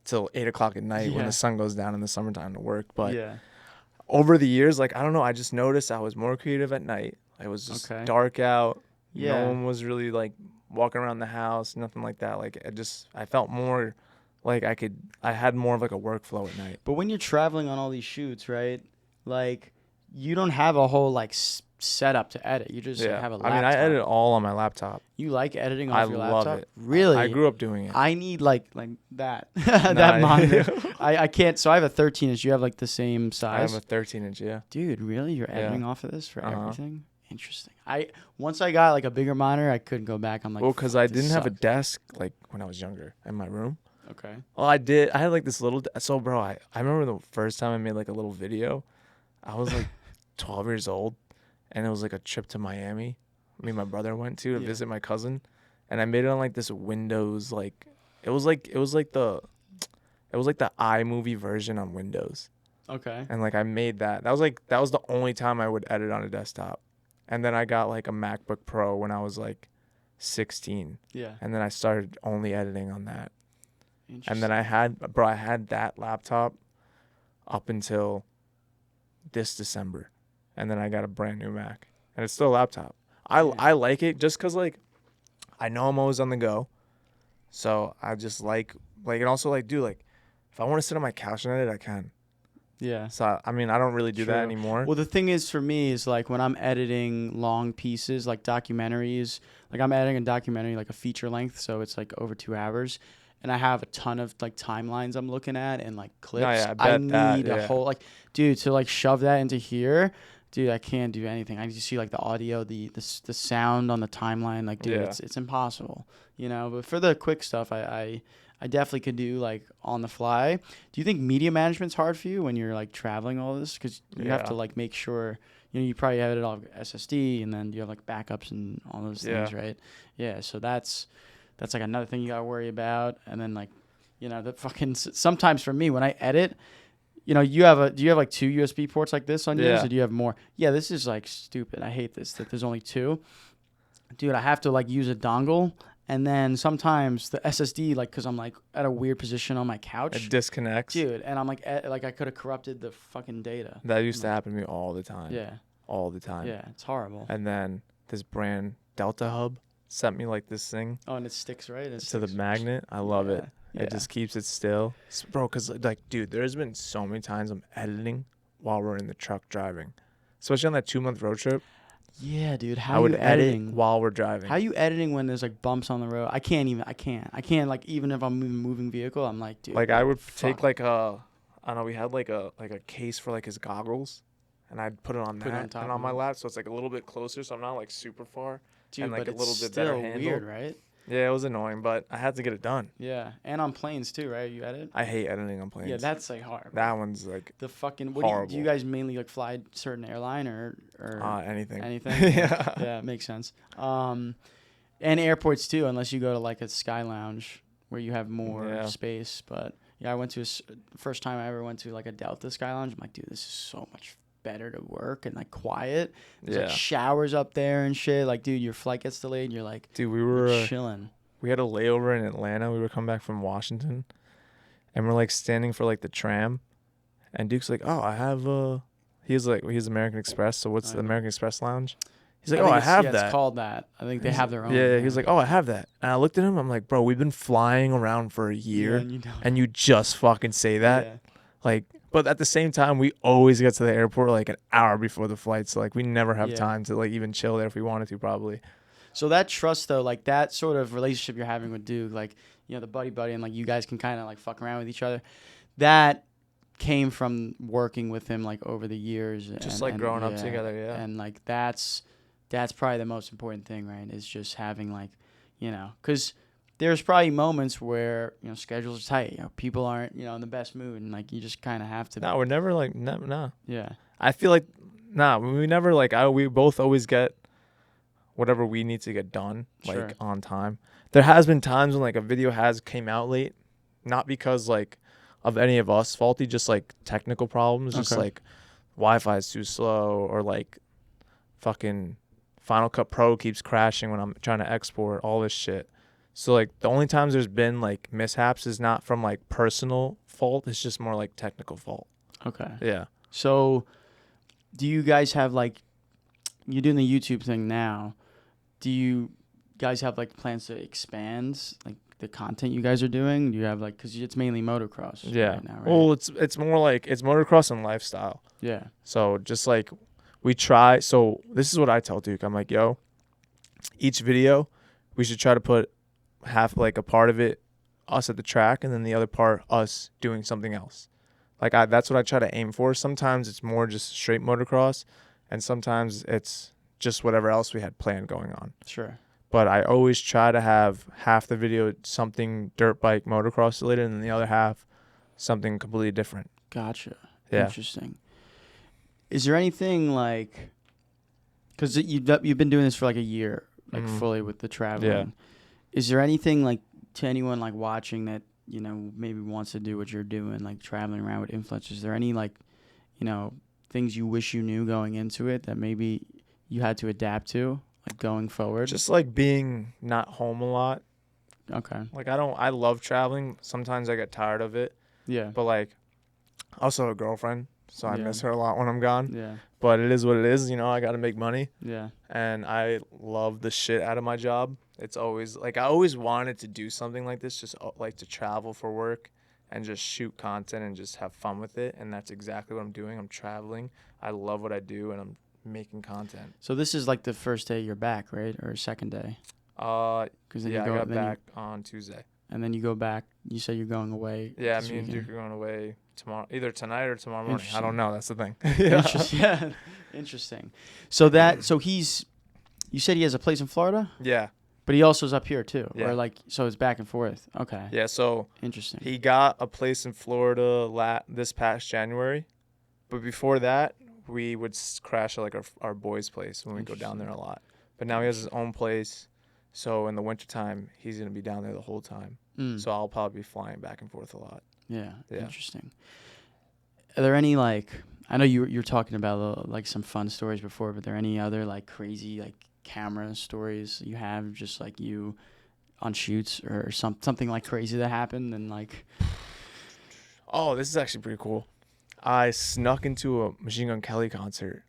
till 8 o'clock at night when the sun goes down in the summertime to work. But over the years, like, I don't know, I just noticed I was more creative at night. It was just dark out. Yeah. No one was really, like, walking around the house, nothing like that. Like, I felt more like I had more of, like, a workflow at night. But when you're traveling on all these shoots, right, like, you don't have a whole, like, setup to edit. You just have a laptop. I mean, I edit all on my laptop. You like editing I off your love laptop? it. Really? I grew up doing it. I need like that that monitor. I can't. So I have a 13-inch. You have like the same size. I have a 13-inch. Yeah. Dude, really? You're editing Yeah. off of this for everything? Interesting. Once I got like a bigger monitor, I couldn't go back. I'm like, well, because I this didn't have a sucks. desk like when I was younger in my room. Okay. Well, I did. I had like this little. So, bro, I remember the first time I made like a little video. I was like 12 years old, and it was like a trip to Miami. Me and my brother went to visit my cousin, and I made it on like this Windows like it was like the iMovie version on Windows. Okay. And like I made that. That was the only time I would edit on a desktop. And then I got like a MacBook Pro when I was like 16. Yeah. And then I started only editing on that. Interesting. And then I had that laptop up until this December. And then I got a brand new Mac. And it's still a laptop. I like it just because like I know I'm always on the go. So I just like and also like dude, like if I want to sit on my couch and edit, I can. Yeah. So I mean I don't really do that anymore. Well, the thing is for me is like when I'm editing long pieces like documentaries, like I'm editing a documentary like a feature length, so it's like over 2 hours. And I have a ton of like timelines I'm looking at and like clips. No, yeah, I need a whole like, dude, to like shove that into here, dude. I can't do anything. I need to see like the audio, the sound on the timeline. Like, dude, it's impossible, you know. But for the quick stuff, I definitely could do like on the fly. Do you think media management's hard for you when you're like traveling all this? Because you have to like make sure. You know, you probably have it all SSD, and then you have like backups and all those things, right? Yeah. So that's like another thing you gotta worry about. And then like, you know, the fucking sometimes for me when I edit, you know, do you have like 2 USB ports like this on yours, or do you have more? Yeah, this is like stupid. I hate this that there's only 2. Dude, I have to like use a dongle, and then sometimes the SSD, like, cause I'm like at a weird position on my couch, it disconnects. dude, and I'm like I could have corrupted the fucking data. That used to happen to me all the time. Yeah. All the time. Yeah, it's horrible. And then this brand Delta Hub sent me like this thing. Oh, and it sticks, right? The magnet. I love it. Yeah. It just keeps it still. Bro, because, like, dude, there's been so many times I'm editing while we're in the truck driving. Especially on that 2-month road trip. Yeah, dude. I would edit while we're driving. How are you editing when there's, like, bumps on the road? I can't, like, even if I'm moving vehicle, I'm like, dude. Like, I would take, like, I don't know, we had, like a case for, like, his goggles. And I'd put it on that and on my lap. So it's, like, a little bit closer. So I'm not, like, super far. Dude, and like but a little it's bit better still handle. Weird, right? Yeah, it was annoying, but I had to get it done. Yeah, and on planes too, right? You edit? I hate editing on planes. Yeah, that's like hard. That one's like the fucking horrible. Do you guys mainly like fly certain airline or anything? Anything? Yeah. Yeah, it makes sense. And airports too, unless you go to like a Sky Lounge where you have more space. But yeah, I went to first time I ever went to like a Delta Sky Lounge. I'm like, dude, this is so much better to work and like quiet. There's like showers up there and shit. Like, dude, your flight gets delayed and you're like, dude, we were chilling. We had a layover in Atlanta. We were coming back from Washington, and we're like standing for like the tram, and Duke's like, "Oh, I have he's American Express. So what's the American Express lounge?" He's like, I have that. It's called that. I think they have their own. Yeah, he's like, "Oh, I have that." And I looked at him. I'm like, "Bro, we've been flying around for a year, and you just fucking say that." Yeah. Like, but at the same time, we always get to the airport like an hour before the flight. So like, we never have time to like even chill there if we wanted to, probably. So that trust though, like that sort of relationship you're having with Duke, like, you know, the buddy, and like you guys can kind of like fuck around with each other. That came from working with him like over the years. Just like growing up together, yeah. And like that's probably the most important thing, right? Is just having like, you know, because there's probably moments where, you know, schedules are tight. You know, people aren't, you know, in the best mood, and like you just kind of have to. No, we're never like no. Yeah. I feel like we never like we both always get whatever we need to get done like on time. There has been times when like a video came out late, not because like of any of us faulty, just like technical problems, just like Wi-Fi is too slow, or like fucking Final Cut Pro keeps crashing when I'm trying to export, all this shit. So like the only times there's been like mishaps is not from like personal fault, it's just more like technical fault. Okay. Yeah. So do you guys have like, you're doing the YouTube thing now, do you guys have like plans to expand like the content you guys are doing? Do you have like, because it's mainly motocross right now, right? Well, it's more like it's motocross and lifestyle. Yeah. So just like we try. So this is what I tell Duke. I'm like, yo, each video, we should try to put half, like a part of it, us at the track, and then the other part, us doing something else. Like that's what I try to aim for. Sometimes it's more just straight motocross, and sometimes it's just whatever else we had planned going on. Sure. But I always try to have half the video something dirt bike motocross related, and then the other half something completely different. Gotcha. Yeah. Interesting. Is there anything like, because you've been doing this for like a year, like fully with the traveling. Yeah. Is there anything like to anyone like watching that, you know, maybe wants to do what you're doing, like traveling around with influencers? Is there any like, you know, things you wish you knew going into it that maybe you had to adapt to, like going forward? Just like being not home a lot. Okay. Like I love traveling. Sometimes I get tired of it. Yeah. But like, I also have a girlfriend, so I Yeah. miss her a lot when I'm gone. Yeah. But it is what it is, you know, I got to make money. Yeah. And I love the shit out of my job. It's always, like, I always wanted to do something like this, just like to travel for work and just shoot content and just have fun with it. And that's exactly what I'm doing. I'm traveling. I love what I do, and I'm making content. So this is like the first day you're back, right? Or second day? Cause then Yeah, you go, I got then back on Tuesday. and then you go back. You say you're going away. Yeah, this me and weekend. Duke are going away tomorrow, either tonight or tomorrow morning. I Interesting. don't know. That's the thing. Interesting. Yeah. Interesting. So you said he has a place in Florida, Yeah. but he also is up here too, Yeah. or like, so it's back and forth. Okay. Yeah, so Interesting. he got a place in Florida this past January. But before that, we would crash at like our boys' place when we go down there a lot. But now he has his own place. So in the wintertime, he's going to be down there the whole time. So I'll probably be flying back and forth a lot. Yeah. Yeah. Interesting. Are there any like, I know you're talking about like some fun stories before, but are there any other like crazy like camera stories you have, just like you on shoots or something like crazy that happened and like? Oh, this is actually pretty cool. I snuck into a Machine Gun Kelly concert,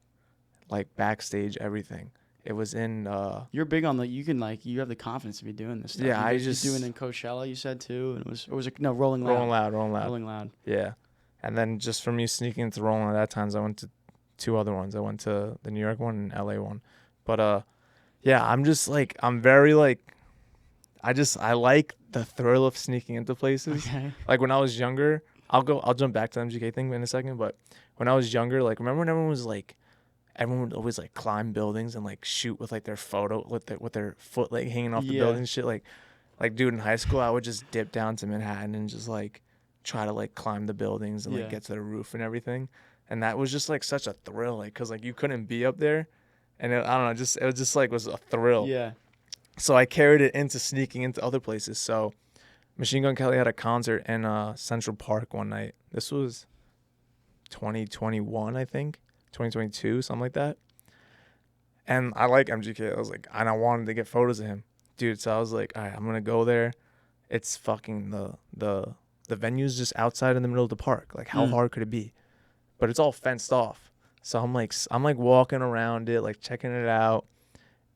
like backstage, everything. It was in. You're big on you have the confidence to be doing this stuff. Yeah, you're doing it in Coachella, you said too, and was it no Rolling Loud? Rolling Loud. Yeah, and then just for me sneaking into Rolling Loud at times, I went to 2 other ones. I went to the New York one and LA one, but yeah, I'm just like I'm very like, I like the thrill of sneaking into places. Okay. Like when I was younger, I'll jump back to the MGK thing in a second, but when I was younger, like remember when everyone would always like climb buildings and like shoot with like their photo with their foot like hanging off the building and shit. Like dude, in high school I would just dip down to Manhattan and just like try to like climb the buildings and like get to the roof and everything. And that was just like such a thrill, like because like you couldn't be up there, and I don't know, it was just like was a thrill. Yeah. So I carried it into sneaking into other places. So Machine Gun Kelly had a concert in Central Park one night. This was 2021, I think. 2022, something like that. And I like MGK. I was like, and I wanted to get photos of him. Dude, so I was like, all right, I'm going to go there. It's fucking the venue's just outside in the middle of the park. Like, how hard could it be? But it's all fenced off. So I'm like walking around it, like checking it out.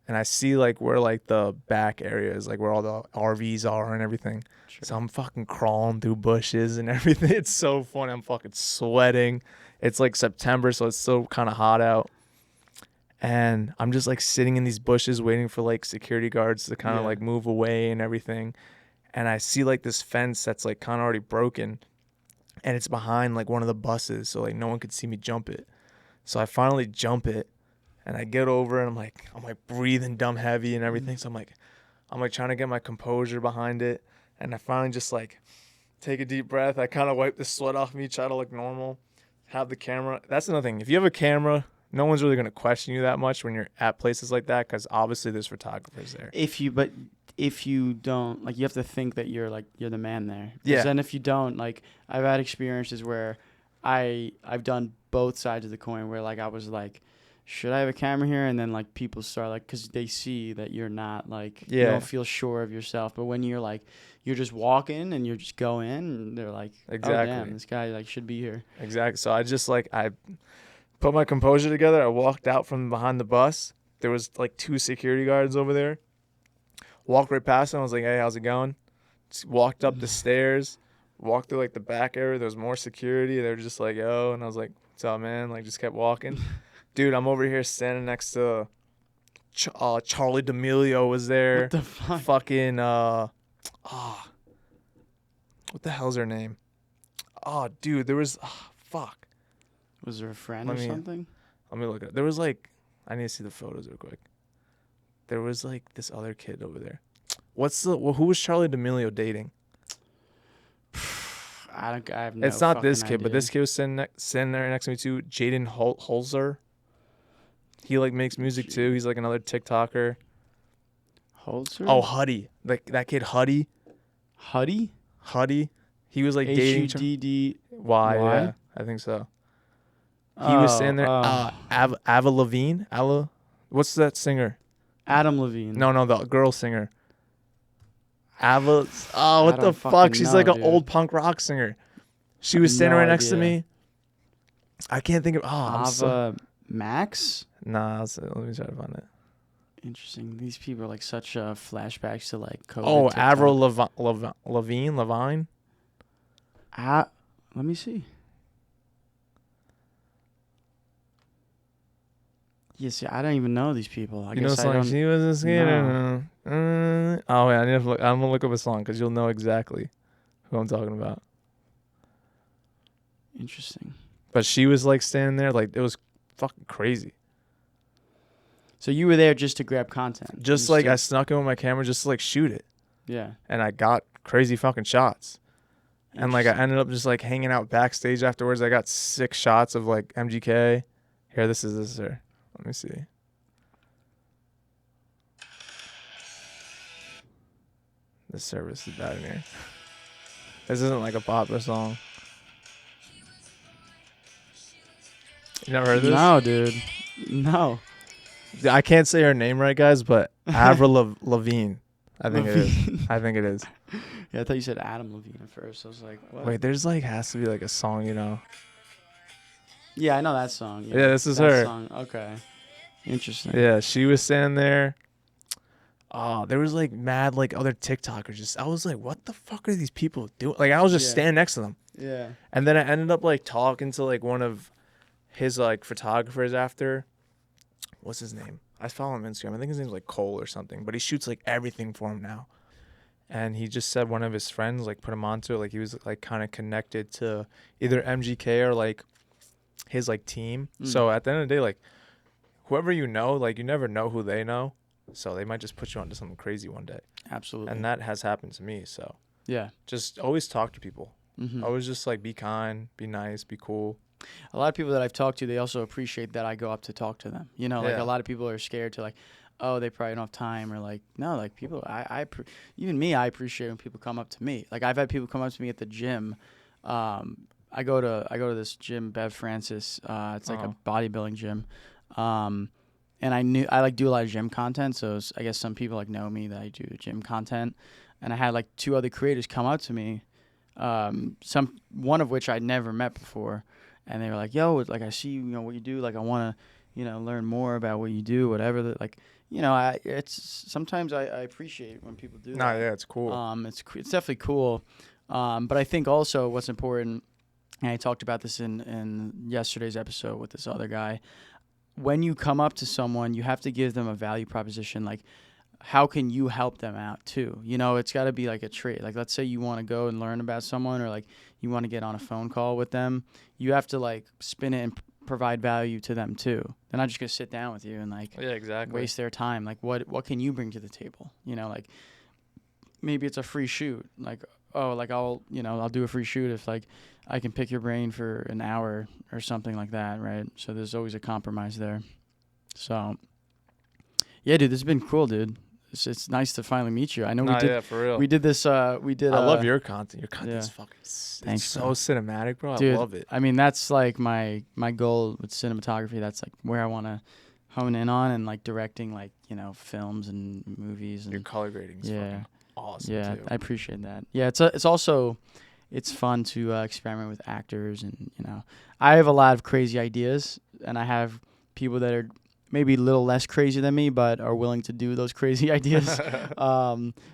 And I see like where like the back area is, like where all the RVs are and everything. Sure. So I'm fucking crawling through bushes and everything. It's so funny. I'm fucking sweating. It's like September, so it's still kind of hot out. And I'm just like sitting in these bushes waiting for like security guards to kind of like move away and everything. And I see like this fence that's like kind of already broken. And it's behind like one of the buses, so like no one could see me jump it. So I finally jump it. And I get over and I'm like breathing dumb heavy and everything. So I'm like trying to get my composure behind it. And I finally just like take a deep breath. I kind of wipe the sweat off me, try to look normal, have the camera. That's another thing. If you have a camera, no one's really going to question you that much when you're at places like that, because obviously there's photographers there. If you don't, like, you have to think that you're the man there. Yeah. Then if you don't, like, I've had experiences where I've done both sides of the coin where like I was like, should I have a camera here? And then like people start like, because they see that you're not like, you don't feel sure of yourself. But when you're like, you're just walking and you're just going, and they're like, exactly. Oh damn, this guy like should be here. Exactly. So I just like, I put my composure together. I walked out from behind the bus. There was like 2 security guards over there. Walked right past them. I was like, hey, how's it going? Just walked up the stairs, walked through like the back area. There was more security. They were just like, yo. And I was like, what's up, man? Like just kept walking. Dude, I'm over here standing next to Charlie D'Amelio was there. What the fuck? Fucking what the hell's her name? Oh, dude, there was fuck. Was there a friend Let or me- something? Let me look at it. There was like, I need to see the photos real quick. There was like this other kid over there. Who was Charlie D'Amelio dating? I have no It's not this fucking kid, but idea. this kid was sitting there next to me too. Jaden Holzer. He like makes music too. He's like another TikToker. Holzer? Oh, Huddy. Like that kid Huddy. Huddy? Huddy. He was like dating H-U-D-D. Why? Y? Yeah, I think so. He was standing there. Ava Levine. What's that singer? Adam Levine. No, the girl singer. Ava. Oh, what the don't fuck? fucking She's know, like an dude. old punk rock singer. She was standing No right next to idea. me. I can't think of. Ava Max? Nah, let me try to find it. Interesting. These people are like such flashbacks to like COVID. Oh, TikTok. Avril Lavigne. Let me see. Yes, I don't even know these people. I You know, guess the I song. don't. She was a skater. Oh yeah, I need to look. I'm gonna look up a song because you'll know exactly who I'm talking about. Interesting. But she was like standing there, like it was fucking crazy. So you were there just to grab content. Just like I snuck in with my camera just to like shoot it, Yeah. and I got crazy fucking shots. And like I Interesting. ended up just like hanging out backstage afterwards. I got 6 shots of like MGK. Here, this is her. Let me see. This service is bad in here. This isn't like a popular song. You never heard this? No, dude. No. I can't say her name right, guys, but Avril Lavigne. I think it is. Levine. I think it is. Yeah, I thought you said Adam Levine at first. I was like, what? Wait, there's like has to be like a song, you know. Yeah, I know that song. Yeah, this is that her. Song. Okay. Interesting. Yeah, she was standing there. Oh, there was like mad like other TikTokers. Just I was like, what the fuck are these people doing? Like I was just Yeah. standing next to them, Yeah. and then I ended up like talking to like one of his like photographers after. What's his name? I follow him on Instagram. I think his name's like Cole or something, but he shoots like everything for him now. And he just said one of his friends like put him onto it. Like he was like kind of connected to either MGK or like his like team. So at the end of the day, like whoever you know, like you never know who they know. So they might just put you onto something crazy one day. Absolutely. And that has happened to me. So yeah. just always talk to people. Mm-hmm. Always just like be kind, be nice, be cool. A lot of people that I've talked to, they also appreciate that I go up to talk to them. You know, like Yeah. a lot of people are scared to like, oh, they probably don't have time, or like, no, like people, even me, I appreciate when people come up to me. Like I've had people come up to me at the gym. I go to this gym, Bev Francis. It's like a bodybuilding gym. And I like do a lot of gym content. So I guess some people like know me that I do gym content. And I had like 2 other creators come up to me. One of which I'd never met before. And they were like, yo, like, I see, you know, what you do. Like, I want to, you know, learn more about what you do, whatever. Like, you know, sometimes I appreciate when people do that. Nah, yeah, it's cool. It's definitely cool. But I think also what's important, and I talked about this in yesterday's episode with this other guy, when you come up to someone, you have to give them a value proposition. Like, how can you help them out too? You know, it's got to be like a trade. Like, let's say you want to go and learn about someone, or like you want to get on a phone call with them. You have to like spin it and provide value to them too. They're not just gonna sit down with you and like Yeah, exactly. waste their time. Like, what can you bring to the table? You know, like maybe it's a free shoot. Like, oh, like I'll do a free shoot if like I can pick your brain for an hour or something like that, right? So there's always a compromise there. So yeah, dude, this has been cool, dude. It's nice to finally meet you. I know Yeah, for real. we did this. We did. I love your content. Your content's yeah. fucking Thanks, it's so bro. cinematic, bro. Dude, I love it. I mean, that's like my goal with cinematography. That's like where I want to hone in on, and like directing, like, you know, films and movies. And Your color grading is yeah, fucking awesome yeah, too. I appreciate that. Yeah, it's also fun to experiment with actors, and you know, I have a lot of crazy ideas, and I have people that are maybe a little less crazy than me, but are willing to do those crazy ideas.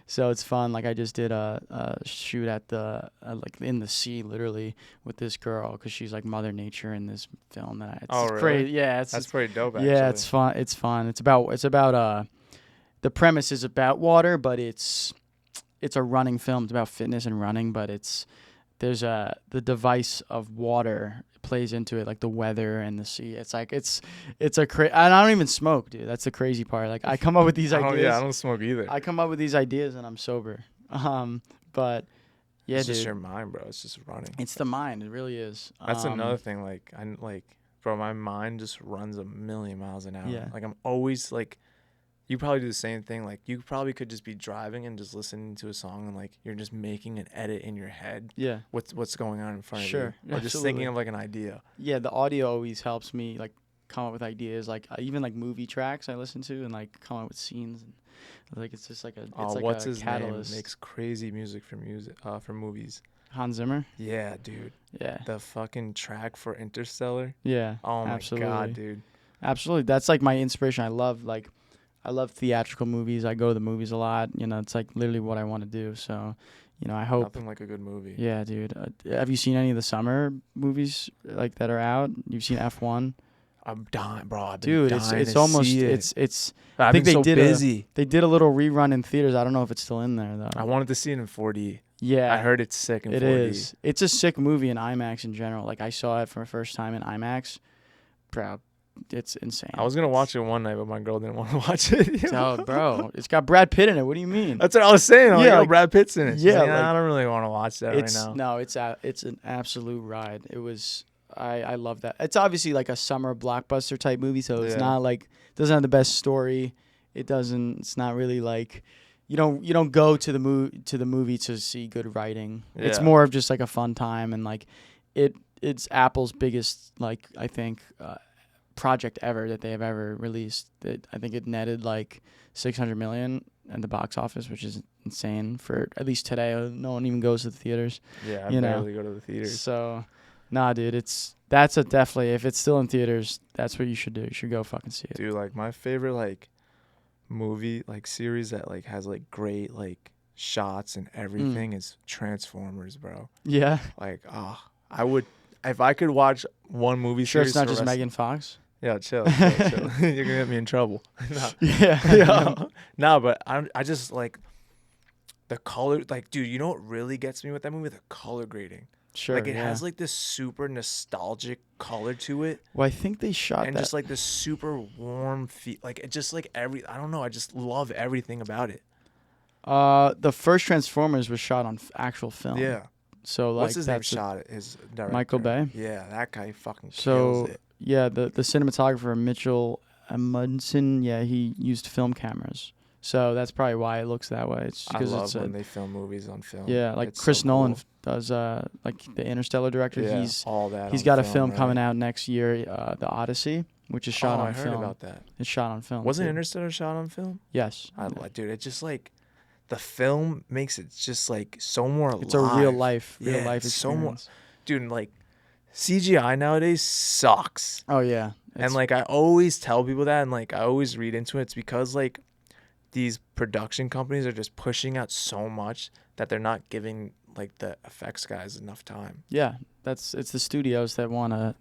So it's fun. Like I just did a shoot at the like in the sea, literally, with this girl because she's like Mother Nature in this film. It's Really? crazy. Yeah, That's pretty dope. Actually. yeah, it's fun. It's fun. It's about the premise is about water, but it's a running film. It's about fitness and running, but there's the device of water plays into it, like the weather and the sea. It's like it's a and I don't even smoke, dude. That's the crazy part. Like I come up with these ideas. Yeah, I don't smoke either. I come up with these ideas and I'm sober. But yeah, it's dude. just your mind, bro. It's just running. It's the mind. It really is. That's another thing. Like bro, my mind just runs a million miles an hour. Yeah. Like I'm always like, you probably do the same thing. Like you probably could just be driving and just listening to a song and like you're just making an edit in your head. Yeah. What's going on in front of you? Sure. Or just thinking of like an idea. Yeah, the audio always helps me like come up with ideas. Like even like movie tracks I listen to and like come up with scenes. And, like it's just like what's a his catalyst. name? Makes crazy music for movies. Hans Zimmer. Yeah, dude. Yeah. The fucking track for Interstellar. Yeah. Oh my absolutely. god, dude. Absolutely. That's like my inspiration. I love theatrical movies. I go to the movies a lot. You know, it's like literally what I want to do. So, you know, I hope. Nothing like a good movie. Yeah, dude. Have you seen any of the summer movies like that are out? You've seen F1? I'm dying, bro. I've been Dude, dying it's to almost see it. it's. I think think they so did busy. They did a little rerun in theaters. I don't know if it's still in there though. I wanted to see it in 4D. Yeah, I heard it's sick in 4D. It is. It's a sick movie in IMAX in general. Like I saw it for the first time in IMAX. Bro, it's insane. I was gonna watch it one night, but my girl didn't want to watch it. Oh, bro, it's got Brad Pitt in it. What do you mean? That's what I was saying. I'm Yeah, like, Brad Pitt's in it. She's yeah, like, like, I don't really want to watch that right now. No, it's an absolute ride. It was. I love that. It's obviously like a summer blockbuster type movie, so it's not like doesn't have the best story. It's not really like you don't go to the movie to see good writing. Yeah. It's more of just like a fun time and like it's Apple's biggest like I think project ever that they have ever released. I think it netted like 600 million at the box office, which is insane for at least today. No one even goes to the theaters. Yeah, I barely go to the theaters. So, nah, dude, that's definitely if it's still in theaters, that's what you should do. You should go fucking see it. Dude, like my favorite like movie like series that like has like great like shots and everything is Transformers, bro. Yeah. Like, I would if I could watch one movie Sure, series. it's not just Megan Fox. Yeah, chill. You're gonna get me in trouble. No. Yeah. No, but I just like the color. Like, dude, you know what really gets me with that movie? The color grading. Sure. Like, it has like this super nostalgic color to it. Well, I think they shot and that. just like this super warm feel. Like, it just like I don't know. I just love everything about it. The first Transformers was shot on actual film. Yeah. So like What's his name? Shot it. His director. Michael Bay. Yeah, that guy fucking kills So it. yeah, the cinematographer Mitchell Amundsen. Yeah, he used film cameras. So that's probably why it looks that way. It's I because love when they film movies on film. Yeah, like It's Chris so Nolan cool. does. Like the Interstellar director. Yeah, He's all that. he's on got a film, film right? coming out next year, The Odyssey, which is shot on I heard film. about that. It's shot on film. Wasn't too. Interstellar shot on film? Yes. Dude, it just like the film makes it just like so more alive. It's a real life Yeah, experience. it's so more. Dude, and, like CGI nowadays sucks. Oh yeah. And like I always tell people that, and like I always read into it. It's because like these production companies are just pushing out so much that they're not giving like the effects guys enough time. Yeah, it's the studios that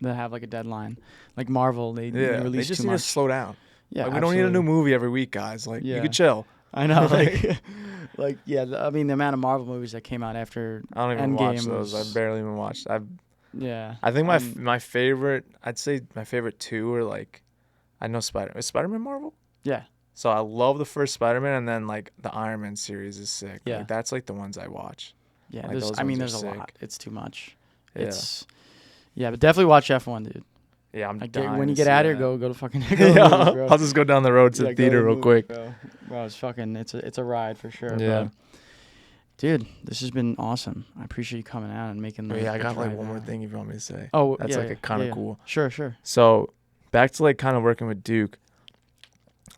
have like a deadline, like Marvel. They release they just too need much. to slow down. Yeah, Like, we don't need a new movie every week, guys. Like you could chill. I know, like yeah. I mean, the amount of Marvel movies that came out after I don't even Endgame watch those. was- I barely even watched. Yeah. I think my favorite. I'd say my favorite two are like, I know Is Spider-Man Marvel? Yeah. So I love the first Spider-Man, and then like the Iron Man series is sick. Yeah. Like, that's like the ones I watch. Yeah. Like, those I mean, ones there's are a lot. sick. It's too much. Yeah. Yeah, but definitely watch F1, dude. Yeah, I'm Like, dying when you to get see out of here, that. go to fucking. Go Yeah, to the movies, bro. I'll just go down the road to Yeah, the go theater the real movies, quick. Bro, it's fucking. It's a ride for sure. Yeah. But, dude, this has been awesome. I appreciate you coming out and making the. Yeah, I the got like drive one more out. thing if you want me to say. Oh, That's yeah, like yeah, a kind of yeah. cool. Sure. So back to like kind of working with Duke,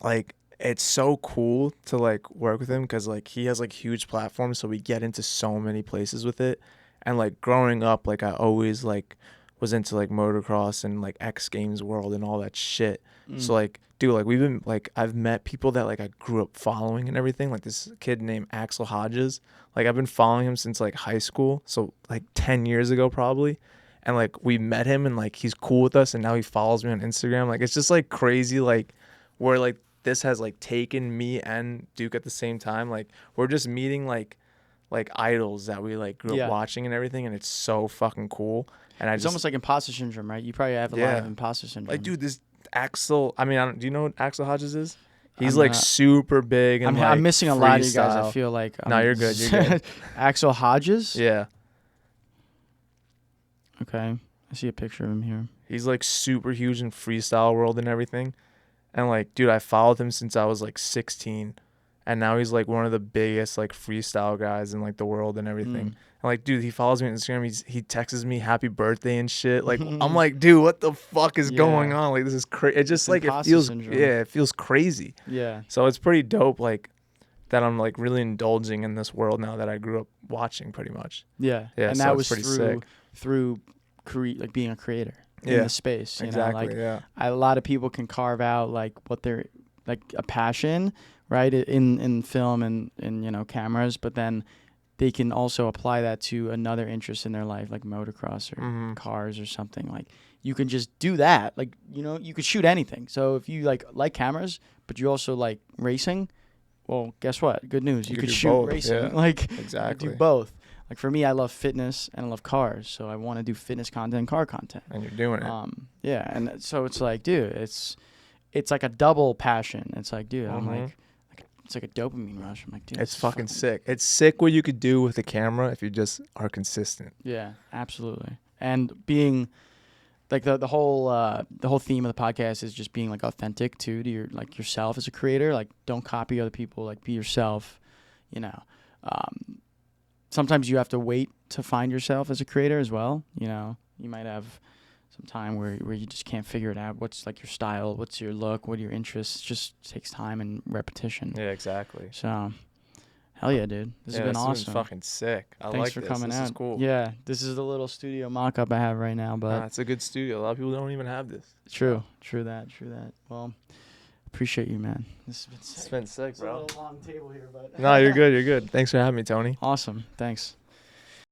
like it's so cool to like work with him because like he has like huge platforms, so we get into so many places with it. And like growing up, like I always like was into like motocross and like X Games world and all that shit. Mm. So like, dude, like we've been like I've met people that like I grew up following and everything. Like this kid named Axel Hodges. Like I've been following him since like high school, so like 10 years ago probably. And like we met him and like he's cool with us and now he follows me on Instagram. Like it's just like crazy like where like this has like taken me and Duke at the same time. Like we're just meeting like idols that we like grew up watching and everything, and it's so fucking cool. And it's almost like imposter syndrome, right? You probably have a lot of imposter syndrome. Like, dude, this Axel. I mean, do you know what Axel Hodges is? He's like super big and I'm missing a lot of you guys. freestyle. I feel like No, you're good. You're good. Axel Hodges. Yeah. Okay, I see a picture of him here. He's like super huge in freestyle world and everything, and like, dude, I followed him since I was like 16, and now he's like one of the biggest like freestyle guys in like the world and everything. And like, dude, he follows me on Instagram. He texts me happy birthday and shit. Like, I'm like, dude, what the fuck is going on? Like, this is crazy. It just like it feels it feels crazy. Yeah. So it's pretty dope. Like that I'm like really indulging in this world now that I grew up watching pretty much. Yeah. Yeah. And so that was pretty through like being a creator in the space. You know? Like, a lot of people can carve out like what they're like a passion, right, in film and you know cameras, but then they can also apply that to another interest in their life, like motocross or cars or something. Like you can just do that. Like, you know, you could shoot anything. So if you like cameras, but you also like racing, well, guess what? Good news. You could shoot both. Racing. Yeah. Like exactly. do both. Like for me, I love fitness and I love cars, so I want to do fitness content and car content. And you're doing it. Yeah, and so it's like, dude, it's like a double passion. It's like, dude, I'm like it's like a dopamine rush. I'm like, dude, it's fucking sick. It's sick what you could do with a camera if you just are consistent. Yeah, absolutely. And being like the whole theme of the podcast is just being like authentic too to your like yourself as a creator. Like, don't copy other people. Like, be yourself. You know, sometimes you have to wait to find yourself as a creator as well. You know, you might have some time where you just can't figure it out. What's like your style? What's your look? What are your interests? It just takes time and repetition. Yeah, exactly. So, hell yeah, dude. This has been awesome. This has been fucking sick. Thanks for coming out. This is cool. Yeah, this is the little studio mock-up I have right now. But it's a good studio. A lot of people don't even have this. True that. Well, appreciate you, man. This has been sick. It's been sick, bro. It's a little long table here, but no, you're good. Thanks for having me, Tony. Awesome. Thanks.